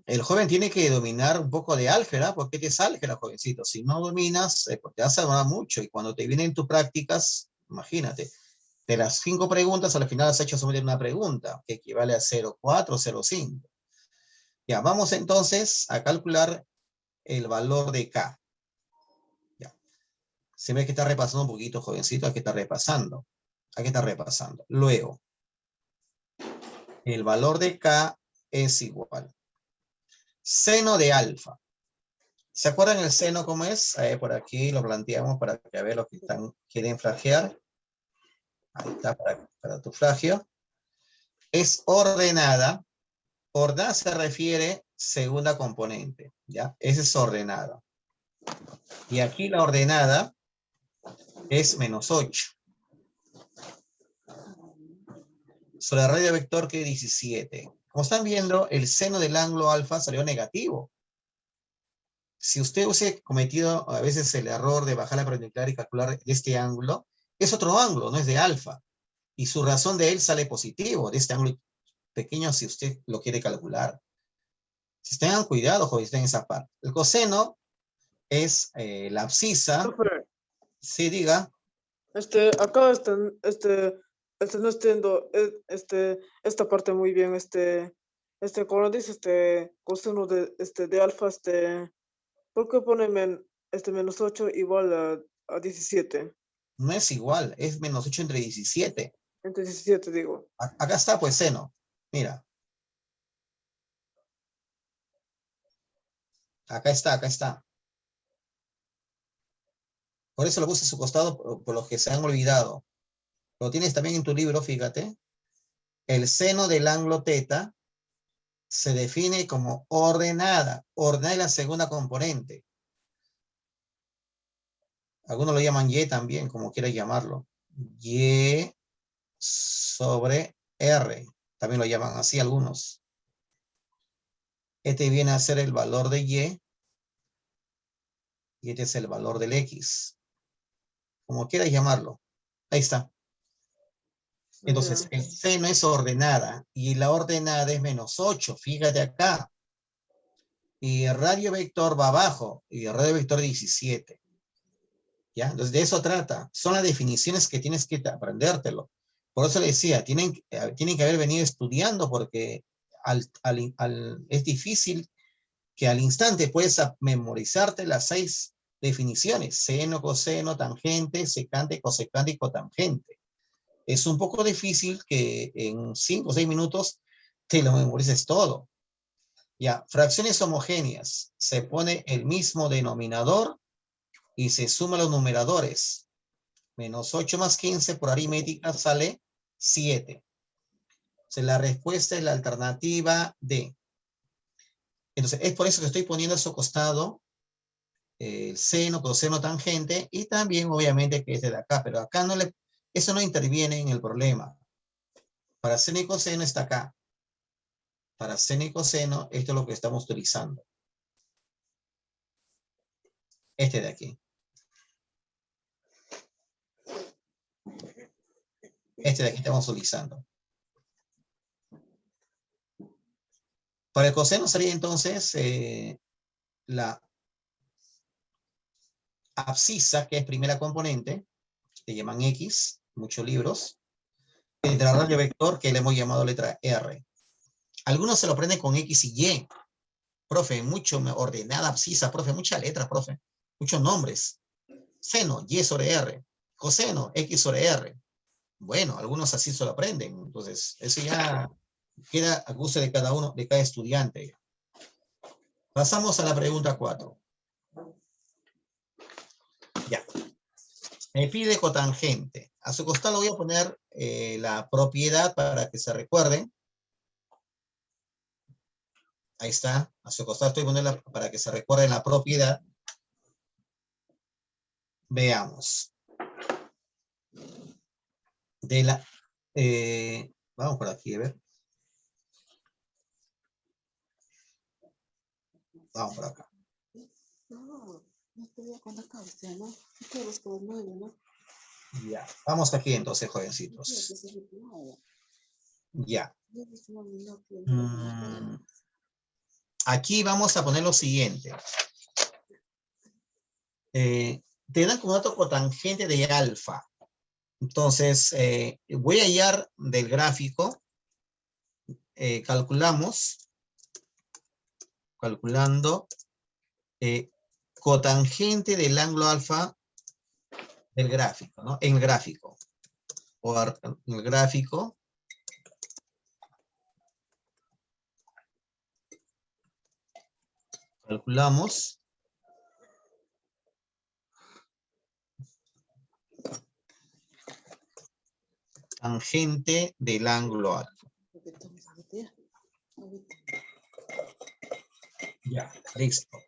El joven tiene que dominar un poco de álgebra, porque ¿qué es álgebra, jovencito? Si no dominas, pues te vas a demorar mucho. Y cuando te vienen tus prácticas, imagínate, de las 5 preguntas, al final has hecho solamente una pregunta, que equivale a 0,4 o 0,5. Ya, vamos entonces a calcular el valor de K. Ya. Se ve que está repasando un poquito, jovencito, hay que estar repasando. Luego, el valor de K es igual. Seno de alfa. ¿Se acuerdan el seno cómo es? Por aquí lo planteamos para que vean los que quieren flagear. Ahí está para tu flagio. Es ordenada. Ordenada se refiere segunda componente. ¿Ya? Esa es ordenada. Y aquí la ordenada es menos 8. Sobre el radio vector que es 17. Como están viendo, el seno del ángulo alfa salió negativo. Si usted hubiese cometido a veces el error de bajar la perpendicular y calcular de este ángulo, es otro ángulo, no es de alfa. Y su razón de él sale positivo, de este ángulo pequeño, si usted lo quiere calcular. Si tengan cuidado, jóvenes, en esa parte. El coseno es la abscisa. Profe, Sí, diga. acá no entiendo esta parte muy bien. Cuando dice coseno de alfa, ¿por qué pone menos 8 igual a 17? No es igual, es menos 8 entre 17. Entre 17 digo. Acá está, pues, seno. Mira. Acá está, acá está. Por eso lo puse a su costado, por los que se han olvidado. Lo tienes también en tu libro, fíjate. El seno del ángulo teta se define como ordenada. Ordenada es la segunda componente. Algunos lo llaman y también, como quieras llamarlo. Y sobre R. También lo llaman así algunos. Este viene a ser el valor de Y. Y este es el valor del X. Como quieras llamarlo. Ahí está. Entonces, el seno es ordenada. Y la ordenada es menos 8. Fíjate acá. Y el radio vector va abajo. Y el radio vector 17. ¿Ya? Entonces, de eso trata. Son las definiciones que tienes que aprendértelo. Por eso le decía, tienen que haber venido estudiando porque es difícil que al instante puedes memorizarte las 6 definiciones. Seno, coseno, tangente, secante, cosecante y cotangente. Es un poco difícil que en 5 o 6 minutos te lo memorices todo. Ya, fracciones homogéneas. Se pone el mismo denominador y se suman los numeradores. Menos 8 más 15 por aritmética sale 7. Entonces la respuesta es la alternativa D. Entonces es por eso que estoy poniendo a su costado el seno, coseno, tangente y también obviamente que es de acá, pero acá eso no interviene en el problema. Para seno y coseno está acá. Para seno y coseno, esto es lo que estamos utilizando. Este de aquí. Este de aquí estamos utilizando. Para el coseno sería entonces la abscisa, que es primera componente, que llaman X, muchos libros, entre la radio vector, que le hemos llamado letra R. Algunos se lo aprenden con X y Y. Profe, mucho ordenada abscisa, profe, mucha letra, profe, muchos nombres. Seno, Y sobre R. Coseno, X sobre R. Bueno, algunos así se lo aprenden. Entonces, eso ya queda a gusto de cada uno, de cada estudiante. Pasamos a la pregunta 4. Ya. Me pide cotangente. A su costado voy a poner la propiedad para que se recuerden. Ahí está. A su costado estoy poniendo para que se recuerden la propiedad. Veamos. Vamos por aquí, a ver. Vamos por acá. Ya. Vamos aquí entonces, jovencitos. Ya. Aquí vamos a poner lo siguiente. Te dan como dato cotangente de alfa. Entonces, voy a hallar del gráfico. Calculando cotangente del ángulo alfa del gráfico, ¿no? En el gráfico. O en el gráfico. Calculamos. Tangente del ángulo alfa. Ya, listo.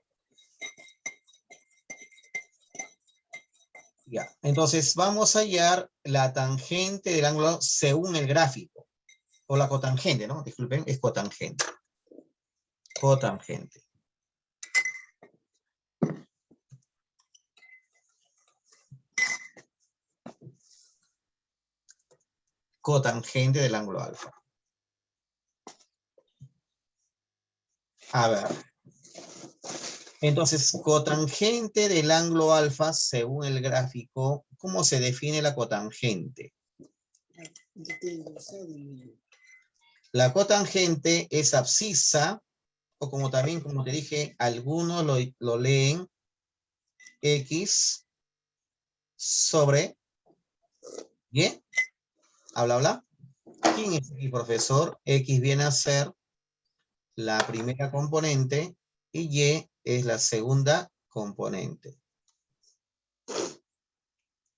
Ya, entonces vamos a hallar la tangente del ángulo según el gráfico. O la cotangente, ¿no? Disculpen, es cotangente. Cotangente. cotangente del ángulo alfa. A ver. Entonces, cotangente del ángulo alfa, según el gráfico, ¿cómo se define la cotangente? La cotangente es abscisa, o como también, como te dije, algunos lo leen X sobre Y. Habla. ¿Quién es X, profesor? X viene a ser la primera componente y Y es la segunda componente.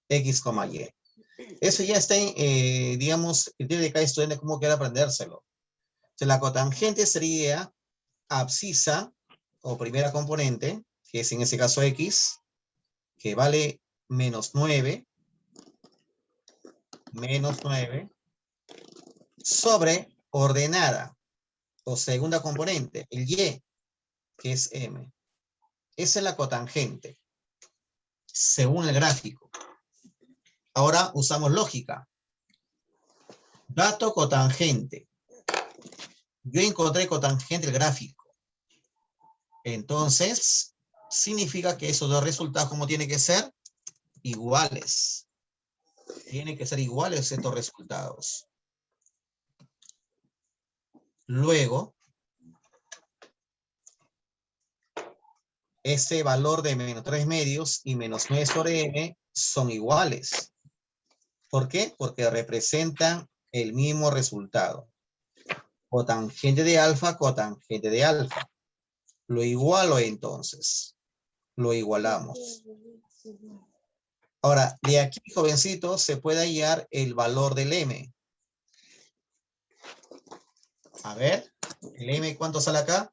X, Y. Eso ya está, digamos, el criterio de cada estudiante, cómo quiera aprendérselo. Entonces, la cotangente sería abscisa, o primera componente, que es en ese caso X, que vale menos 9, sobre ordenada, o segunda componente, el Y, que es M. Esa es la cotangente, según el gráfico. Ahora usamos lógica. Dato cotangente. Yo encontré cotangente el gráfico. Entonces, significa que esos dos resultados, ¿cómo tienen que ser? Iguales. Tienen que ser iguales estos resultados. Luego, ese valor de menos 3 medios y menos 9 sobre M son iguales. ¿Por qué? Porque representan el mismo resultado. Cotangente de alfa, cotangente de alfa. Lo igualo entonces. Lo igualamos. Ahora, de aquí, jovencitos, se puede hallar el valor del M. A ver, el M, ¿cuánto sale acá?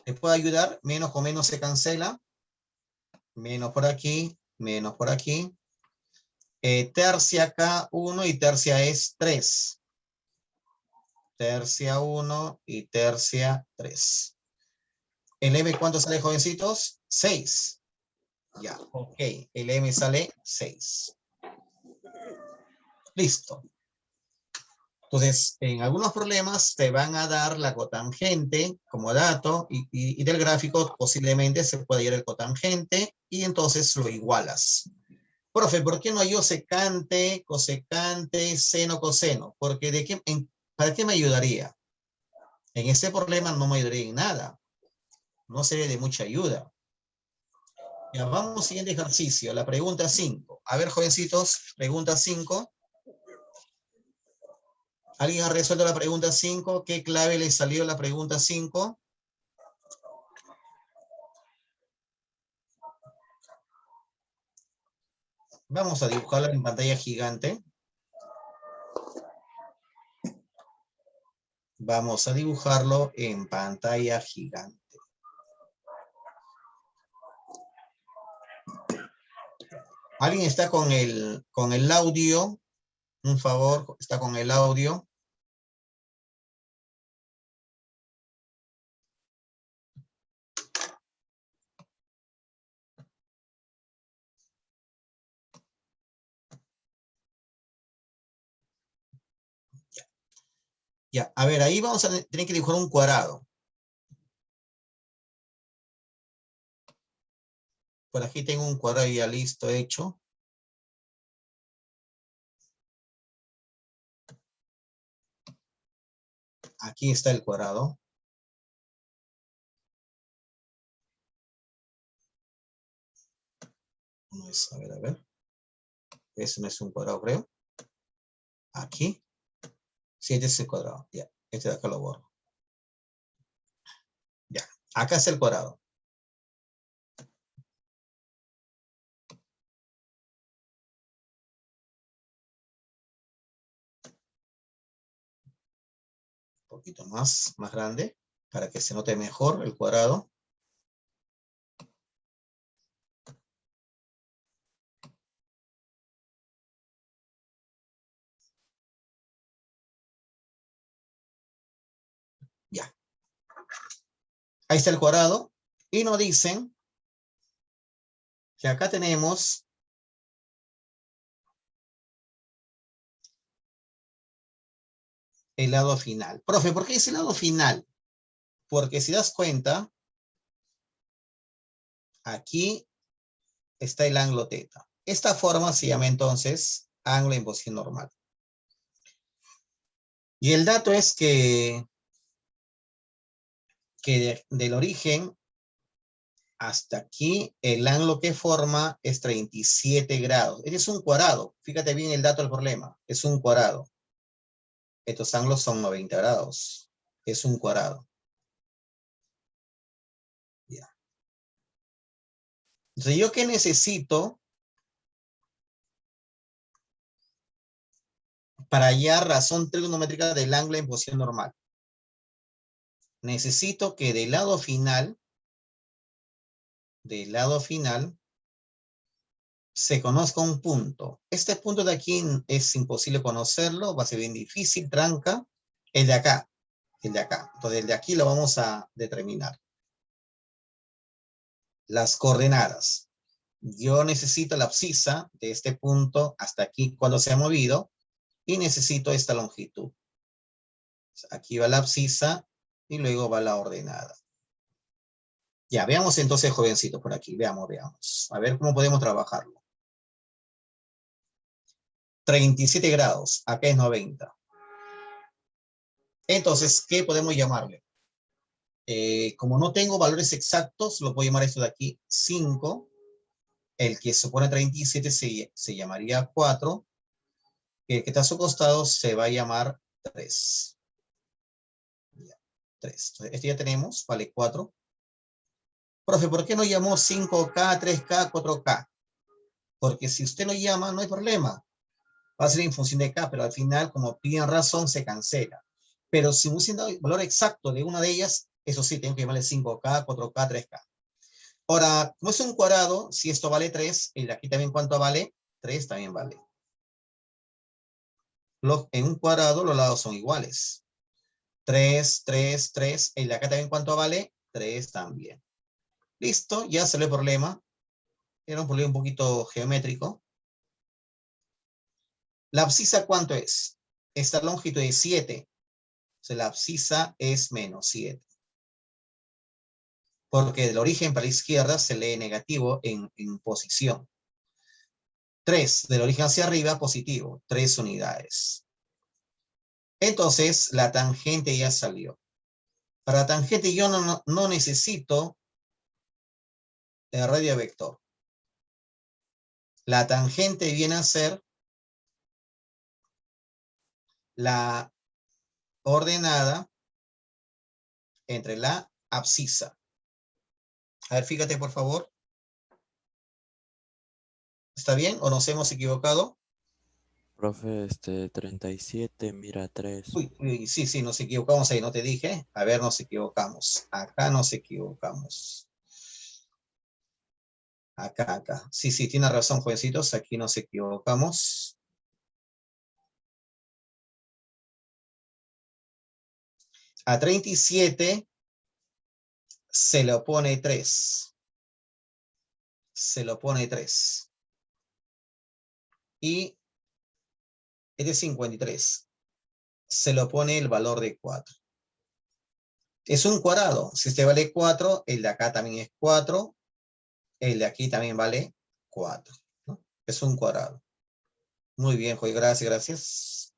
¿Te puede ayudar? Menos con menos se cancela. Menos por aquí, menos por aquí. Tercia acá, 1 y tercia es 3. Tercia 1 y tercia 3. ¿El M cuánto sale, jovencitos? 6. Ya, ok. El M sale 6. Listo. Entonces, en algunos problemas te van a dar la cotangente como dato y del gráfico posiblemente se puede ir el cotangente y entonces lo igualas. Profe, ¿por qué no yo secante, cosecante, seno, coseno? Porque ¿para qué me ayudaría? En ese problema no me ayudaría en nada. No sería de mucha ayuda. Ya, vamos al siguiente ejercicio, la pregunta 5. A ver, jovencitos, pregunta 5. ¿Alguien ha resuelto la pregunta 5? ¿Qué clave le salió la pregunta 5? Vamos a dibujarla en pantalla gigante. Vamos a dibujarlo en pantalla gigante. ¿Alguien está con el audio? Un favor, está con el audio. Ya, a ver, ahí vamos a tener que dibujar un cuadrado. Por aquí tengo un cuadrado ya listo, hecho. Aquí está el cuadrado. No es, a ver. Ese no es un cuadrado, creo. Aquí. Sí, este es el cuadrado. Ya, este de acá lo borro. Ya, acá es el cuadrado. Un poquito más grande, para que se note mejor el cuadrado. Ya. Ahí está el cuadrado. Y nos dicen que acá tenemos el lado final. Profe, ¿por qué es el lado final? Porque si das cuenta, aquí está el ángulo teta. Esta forma se llama entonces ángulo en posición normal. Y el dato es que del origen hasta aquí, el ángulo que forma es 37 grados. Este es un cuadrado. Fíjate bien el dato del problema. Es un cuadrado. Estos ángulos son 90 grados. Es un cuadrado. Ya. Entonces, ¿yo qué necesito para hallar razón trigonométrica del ángulo en posición normal? Necesito que del lado final, se conozca un punto. Este punto de aquí es imposible conocerlo, va a ser bien difícil, tranca. El de acá. Entonces, el de aquí lo vamos a determinar. Las coordenadas. Yo necesito la abscisa de este punto hasta aquí cuando se ha movido y necesito esta longitud. Aquí va la abscisa y luego va la ordenada. Ya, veamos entonces, jovencito, por aquí. Veamos. A ver cómo podemos trabajarlo. 37 grados. Acá es 90. Entonces, ¿qué podemos llamarle? Como no tengo valores exactos, lo puedo llamar esto de aquí 5. El que supone 37 se llamaría 4. El que está a su costado se va a llamar 3. Ya, 3. Entonces, este ya tenemos, vale 4. Profe, ¿por qué no llamó 5K, 3K, 4K? Porque si usted lo llama, no hay problema. Va a ser en función de K, pero al final, como piden razón, se cancela. Pero si hubiese dado el valor exacto de una de ellas, eso sí, tengo que llamarle 5K, 4K, 3K. Ahora, como es un cuadrado, si esto vale 3, el de aquí también, ¿cuánto vale? 3 también vale. En un cuadrado, los lados son iguales. 3, 3, 3. El de acá también, ¿cuánto vale? 3 también. Listo, ya salió el problema. Era un problema un poquito geométrico. ¿La abscisa cuánto es? Esta longitud es 7. O sea, la abscisa es menos 7. Porque del origen para la izquierda se lee negativo en posición. 3, del origen hacia arriba, positivo. 3 unidades. Entonces, la tangente ya salió. Para la tangente yo no necesito el radio vector. La tangente viene a ser la ordenada entre la abscisa. A ver, fíjate por favor. ¿Está bien o nos hemos equivocado? Profe, 37, mira 3. Uy, sí, nos equivocamos ahí, no te dije. A ver, nos equivocamos. Acá nos equivocamos. Acá. Sí, tiene razón, jovencitos. Aquí nos equivocamos. A 37 se le opone 3. Se le opone 3. Y es de 53. Se le opone el valor de 4. Es un cuadrado. Si este vale 4, el de acá también es 4. El de aquí también vale 4. ¿No? Es un cuadrado. Muy bien, Joy. Gracias.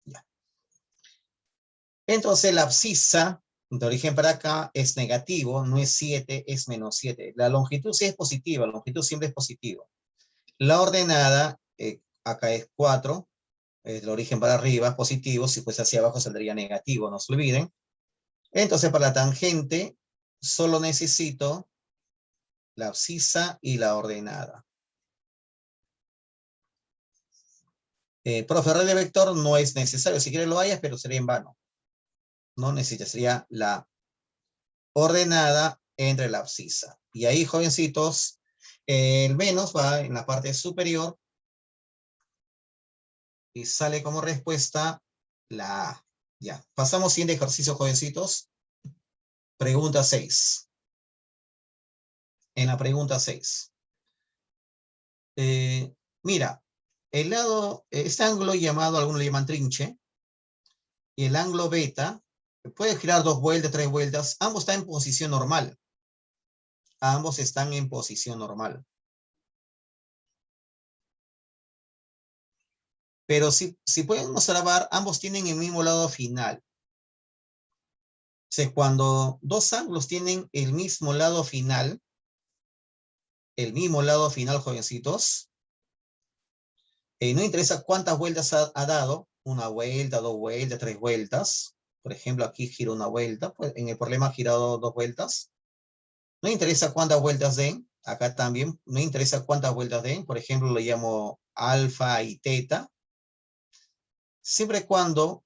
Ya. Entonces la abscisa de origen para acá es negativo, no es 7, es menos 7. La longitud sí es positiva, la longitud siempre es positiva. La ordenada, acá es 4, el origen para arriba es positivo, si fuese hacia abajo saldría negativo, no se olviden. Entonces para la tangente solo necesito la abscisa y la ordenada. Profe, radio vector no es necesario, si quieres lo hayas, pero sería en vano. No necesitas, sería la ordenada entre la abscisa. Y ahí, jovencitos, el menos va en la parte superior y sale como respuesta la A. Ya, pasamos siguiente ejercicio, jovencitos. Pregunta 6. En la pregunta 6. Mira, el lado, este ángulo llamado, algunos le llaman trinche, y el ángulo beta, puede girar 2 vueltas, 3 vueltas, ambos están en posición normal. Ambos están en posición normal. Pero si pueden observar, ambos tienen el mismo lado final. O sea, cuando dos ángulos tienen el mismo lado final, jovencitos, no interesa cuántas vueltas ha dado, una vuelta, 2 vueltas, 3 vueltas. Por ejemplo, aquí gira una vuelta, pues en el problema ha girado 2 vueltas. No interesa cuántas vueltas den, acá también no interesa cuántas vueltas den, por ejemplo, lo llamo alfa y teta. Siempre y cuando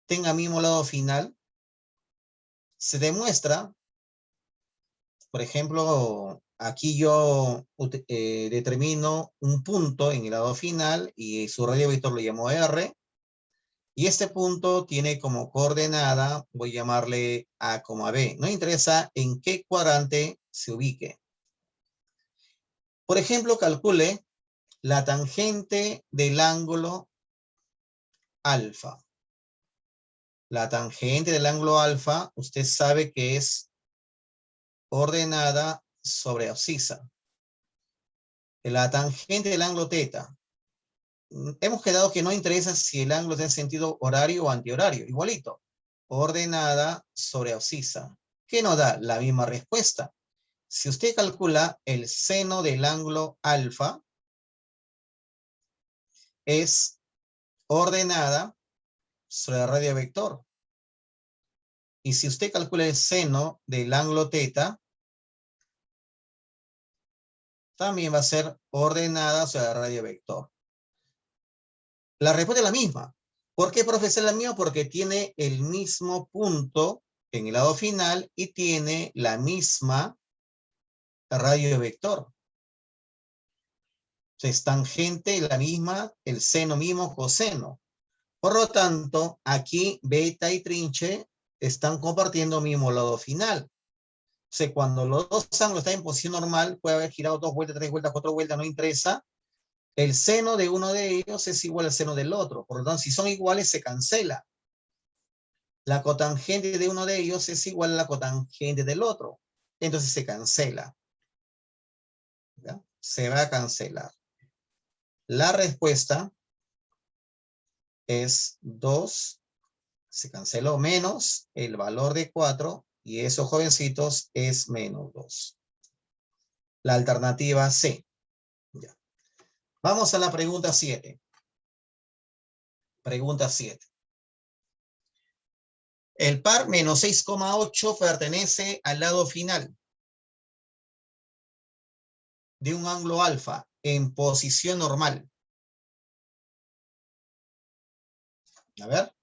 tenga mismo lado final, se demuestra, por ejemplo, aquí yo determino un punto en el lado final y su radio vector lo llamo R. Y este punto tiene como coordenada, voy a llamarle A, B. No interesa en qué cuadrante se ubique. Por ejemplo, calcule la tangente del ángulo alfa. La tangente del ángulo alfa, usted sabe que es ordenada sobre abscisa. La tangente del ángulo teta. Hemos quedado que no interesa si el ángulo está en sentido horario o antihorario. Igualito. Ordenada sobre abscisa. ¿Qué nos da? La misma respuesta. Si usted calcula el seno del ángulo alfa, es ordenada sobre la radio vector. Y si usted calcula el seno del ángulo teta, también va a ser ordenada sobre la radio vector. La respuesta es la misma. ¿Por qué, profesor, es la misma? Porque tiene el mismo punto en el lado final y tiene la misma radio vector. Es tangente la misma, el seno mismo, coseno. Por lo tanto, aquí beta y trinche están compartiendo el mismo lado final. O sea, cuando los dos ángulos están en posición normal, puede haber girado 2 vueltas, 3 vueltas, 4 vueltas, no interesa. El seno de uno de ellos es igual al seno del otro. Por lo tanto, si son iguales, se cancela. La cotangente de uno de ellos es igual a la cotangente del otro. Entonces se cancela. ¿Ya? Se va a cancelar. La respuesta es 2. Se canceló menos el valor de 4. Y eso, jovencitos, es menos 2. La alternativa C. Ya. Vamos a la pregunta 7. Pregunta 7. El par menos 6,8 pertenece al lado final de un ángulo alfa en posición normal. A ver.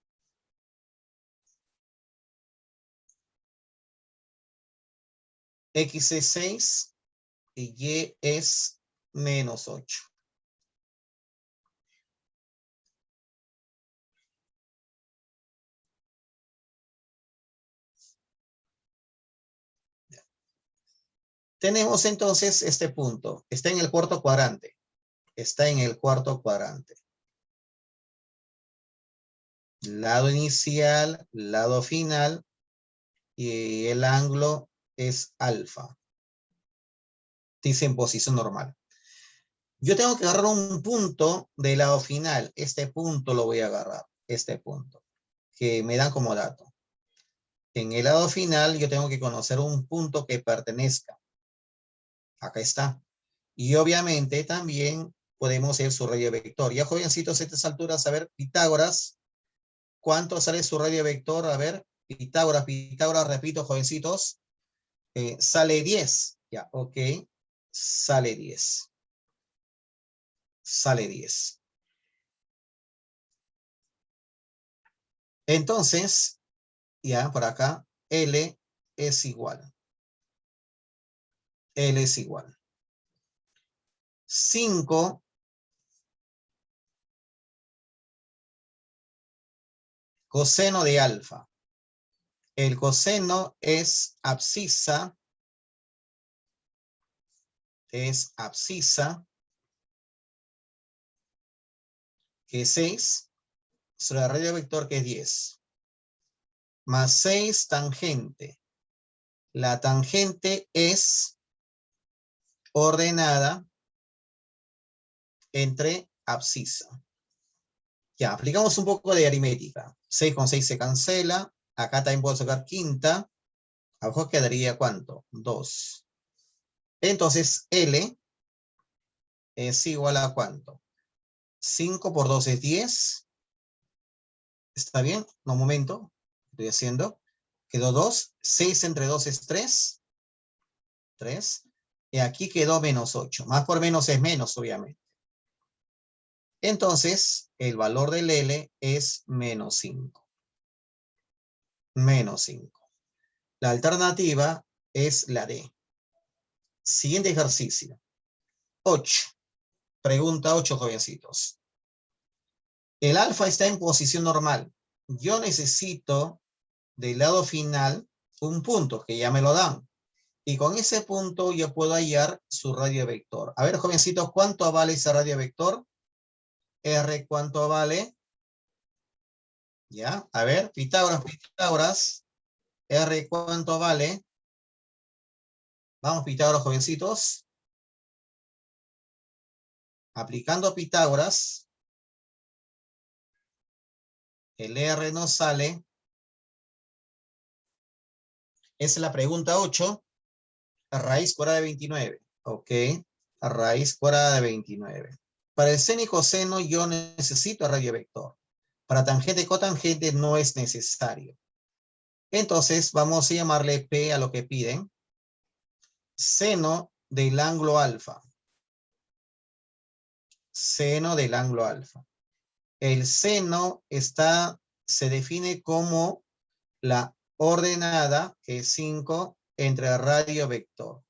X es 6 y Y es menos 8. Tenemos entonces este punto. Está en el cuarto cuadrante. Está en el cuarto cuadrante. Lado inicial, lado final, y el ángulo es alfa. Dice en posición normal. Yo tengo que agarrar un punto del lado final. Este punto lo voy a agarrar. Este punto. Que me dan como dato. En el lado final yo tengo que conocer un punto que pertenezca. Acá está. Y obviamente también podemos hacer su radio vector. Ya, jovencitos, a estas alturas, a ver, Pitágoras. ¿Cuánto sale su radio vector? A ver, Pitágoras, repito, jovencitos. Sale 10. Ya, ok. Sale 10. Sale 10. Entonces, ya por acá, L es igual. L es igual. 5 coseno de alfa. El coseno es abscisa. Es abscisa que es 6, sobre el radio vector, que es 10. Más 6 tangente. La tangente es ordenada entre abscisa. Ya, aplicamos un poco de aritmética. 6 con 6 se cancela. Acá también puedo sacar quinta. Abajo quedaría ¿cuánto? 2. Entonces, L es igual a ¿cuánto? 5 por 2 es 10. ¿Está bien? No, un momento. Estoy haciendo. Quedó 2. 6 entre 2 es 3. 3. Y aquí quedó menos 8. Más por menos es menos, obviamente. Entonces, el valor del L es menos 5. Menos 5. La alternativa es la D. Siguiente ejercicio. 8. Pregunta 8, jovencitos. El alfa está en posición normal. Yo necesito del lado final un punto, que ya me lo dan. Y con ese punto yo puedo hallar su radio vector. A ver, jovencitos, ¿cuánto vale ese radio vector? R, ¿cuánto vale? Ya, a ver, Pitágoras. R, ¿cuánto vale? Vamos, Pitágoras, jovencitos. Aplicando Pitágoras, el R nos sale. Es la pregunta 8. Raíz cuadrada de 29. Ok. Raíz cuadrada de 29. Para el seno y coseno yo necesito radio vector. Para tangente y cotangente no es necesario. Entonces vamos a llamarle P a lo que piden. Seno del ángulo alfa. Seno del ángulo alfa. El seno se define como la ordenada, que es 5, entre radio vector.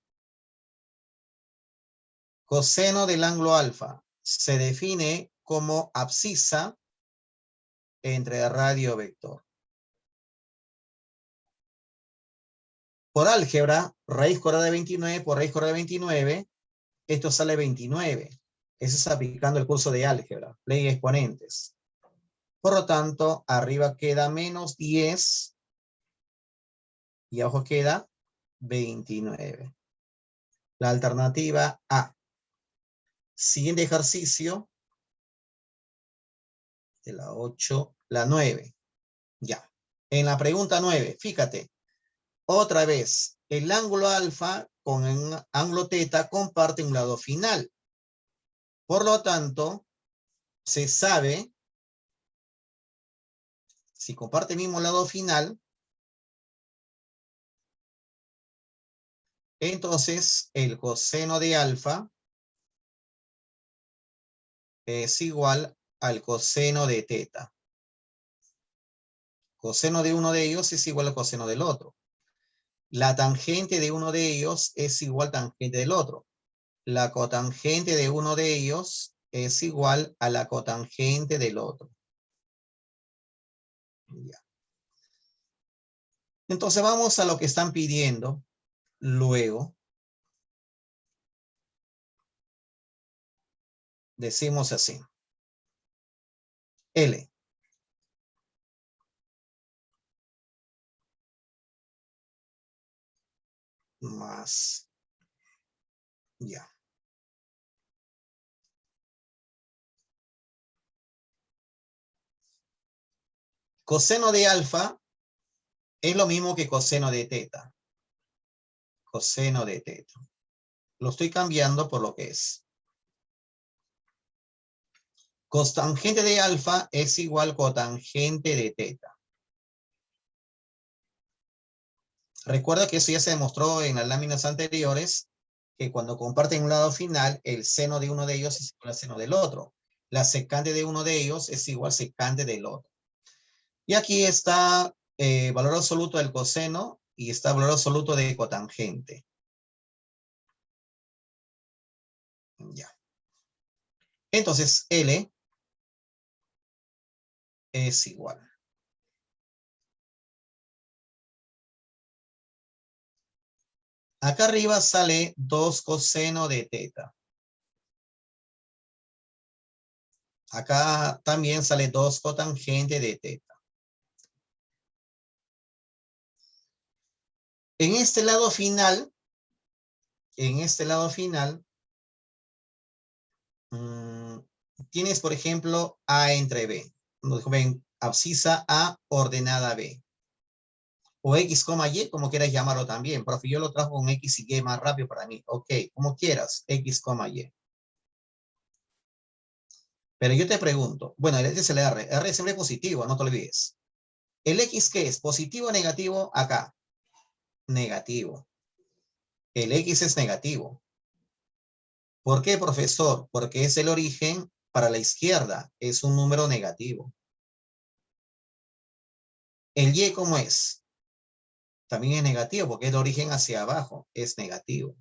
Coseno del ángulo alfa se define como abscisa entre radio vector. Por álgebra, raíz cuadrada de 29 por raíz cuadrada de 29, esto sale 29. Eso es aplicando el curso de álgebra, ley de exponentes. Por lo tanto, arriba queda menos 10 y abajo queda 29. La alternativa A. Siguiente ejercicio. De la 8, la 9. Ya. En la pregunta 9, fíjate. Otra vez, el ángulo alfa con el ángulo teta comparten un lado final. Por lo tanto, se sabe, si comparte el mismo lado final, entonces el coseno de alfa es igual al coseno de teta. Coseno de uno de ellos es igual al coseno del otro. La tangente de uno de ellos es igual al tangente del otro. La cotangente de uno de ellos es igual a la cotangente del otro. Ya. Entonces vamos a lo que están pidiendo luego. Decimos así. L. Más. Ya. Coseno de alfa es lo mismo que coseno de teta. Coseno de teta. Lo estoy cambiando por lo que es. Cotangente de alfa es igual cotangente de teta. Recuerda que eso ya se demostró en las láminas anteriores, que cuando comparten un lado final, el seno de uno de ellos es igual al seno del otro. La secante de uno de ellos es igual al secante del otro. Y aquí está valor absoluto del coseno y está valor absoluto de cotangente. Ya. Entonces, L es igual. Acá arriba sale 2 coseno de teta. acá también sale 2 cotangente de teta. En este lado final, tienes, por ejemplo, A entre B. Ven, abscisa A ordenada B. O X, Y, como quieras llamarlo también. Profe, yo lo trajo con X y Y más rápido para mí. Ok, como quieras, X, Y. Pero yo te pregunto, bueno, este es el R. R siempre es positivo, no te olvides. ¿El X qué es? ¿Positivo o negativo? Acá. Negativo. El X es negativo. ¿Por qué, profesor? Porque es el origen para la izquierda. Es un número negativo. ¿El Y cómo es? También es negativo porque es de origen hacia abajo. Es negativo.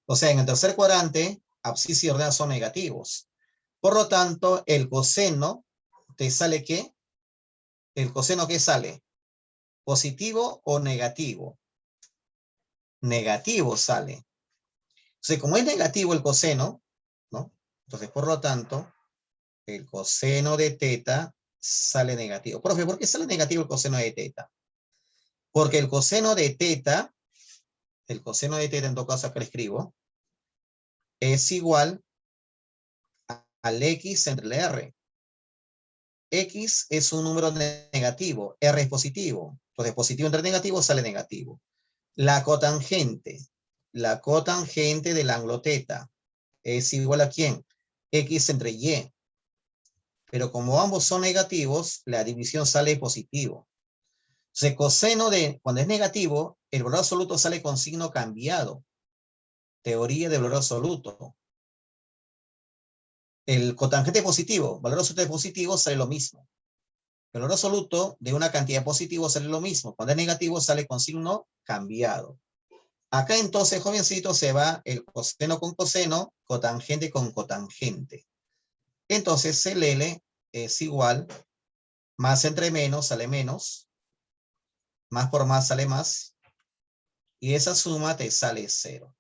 O sea, en el tercer cuadrante, abscisa y ordenada son negativos. Por lo tanto, el coseno, ¿te sale qué? ¿El coseno qué sale? ¿Positivo o negativo? Negativo sale. O sea, como es negativo el coseno, ¿no? Entonces, por lo tanto, el coseno de teta sale negativo. Profe, ¿por qué sale negativo el coseno de teta? Porque el coseno de teta en todo caso acá lo escribo, es igual al X entre el R. X es un número negativo, R es positivo. Entonces, positivo entre negativo sale negativo. La cotangente del ángulo teta es igual a ¿quién? X entre Y. Pero como ambos son negativos, la división sale positivo. Entonces, coseno cuando es negativo, el valor absoluto sale con signo cambiado. Teoría de valor absoluto. El cotangente positivo, valor absoluto de positivo, sale lo mismo. El valor absoluto de una cantidad positiva sale lo mismo. Cuando es negativo, sale con signo cambiado. Acá entonces, jovencito, se va el coseno con coseno, cotangente con cotangente. Entonces, el L es igual, más entre menos sale menos, más por más sale más, y esa suma te sale 0.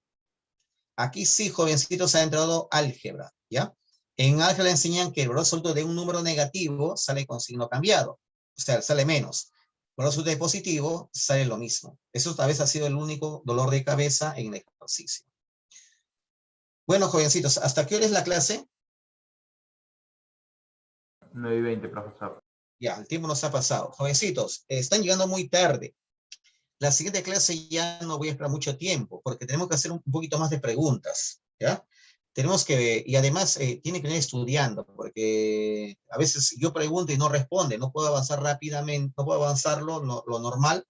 Aquí sí, jovencitos, ha entrado álgebra, ¿ya? En álgebra enseñan que el valor absoluto de un número negativo sale con signo cambiado, o sea, sale menos. El valor absoluto de positivo sale lo mismo. Eso tal vez ha sido el único dolor de cabeza en el ejercicio. Bueno, jovencitos, ¿hasta qué hora es la clase? 9:20, profesor. Ya, el tiempo nos ha pasado. Jovencitos, están llegando muy tarde. La siguiente clase ya no voy a esperar mucho tiempo, porque tenemos que hacer un poquito más de preguntas, ¿ya? Tenemos que, y además tiene que ir estudiando, porque a veces yo pregunto y no responde, no puedo avanzar rápidamente, no puedo avanzar lo normal,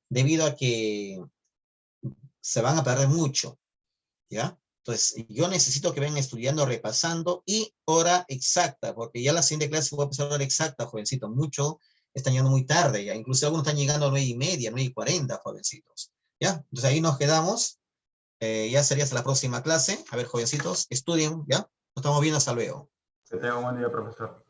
debido a que se van a perder mucho, ¿ya? Entonces, yo necesito que vengan estudiando, repasando, y hora exacta, porque ya la siguiente clase voy a empezar a hora exacta, jovencito, mucho. Están llegando muy tarde ya, incluso algunos están llegando a 9:30, 9:40, jovencitos. ¿Ya? Entonces ahí nos quedamos. Ya sería hasta la próxima clase. A ver, jovencitos, estudien, ¿ya? Nos estamos viendo, hasta luego. Que tenga un buen día, profesor.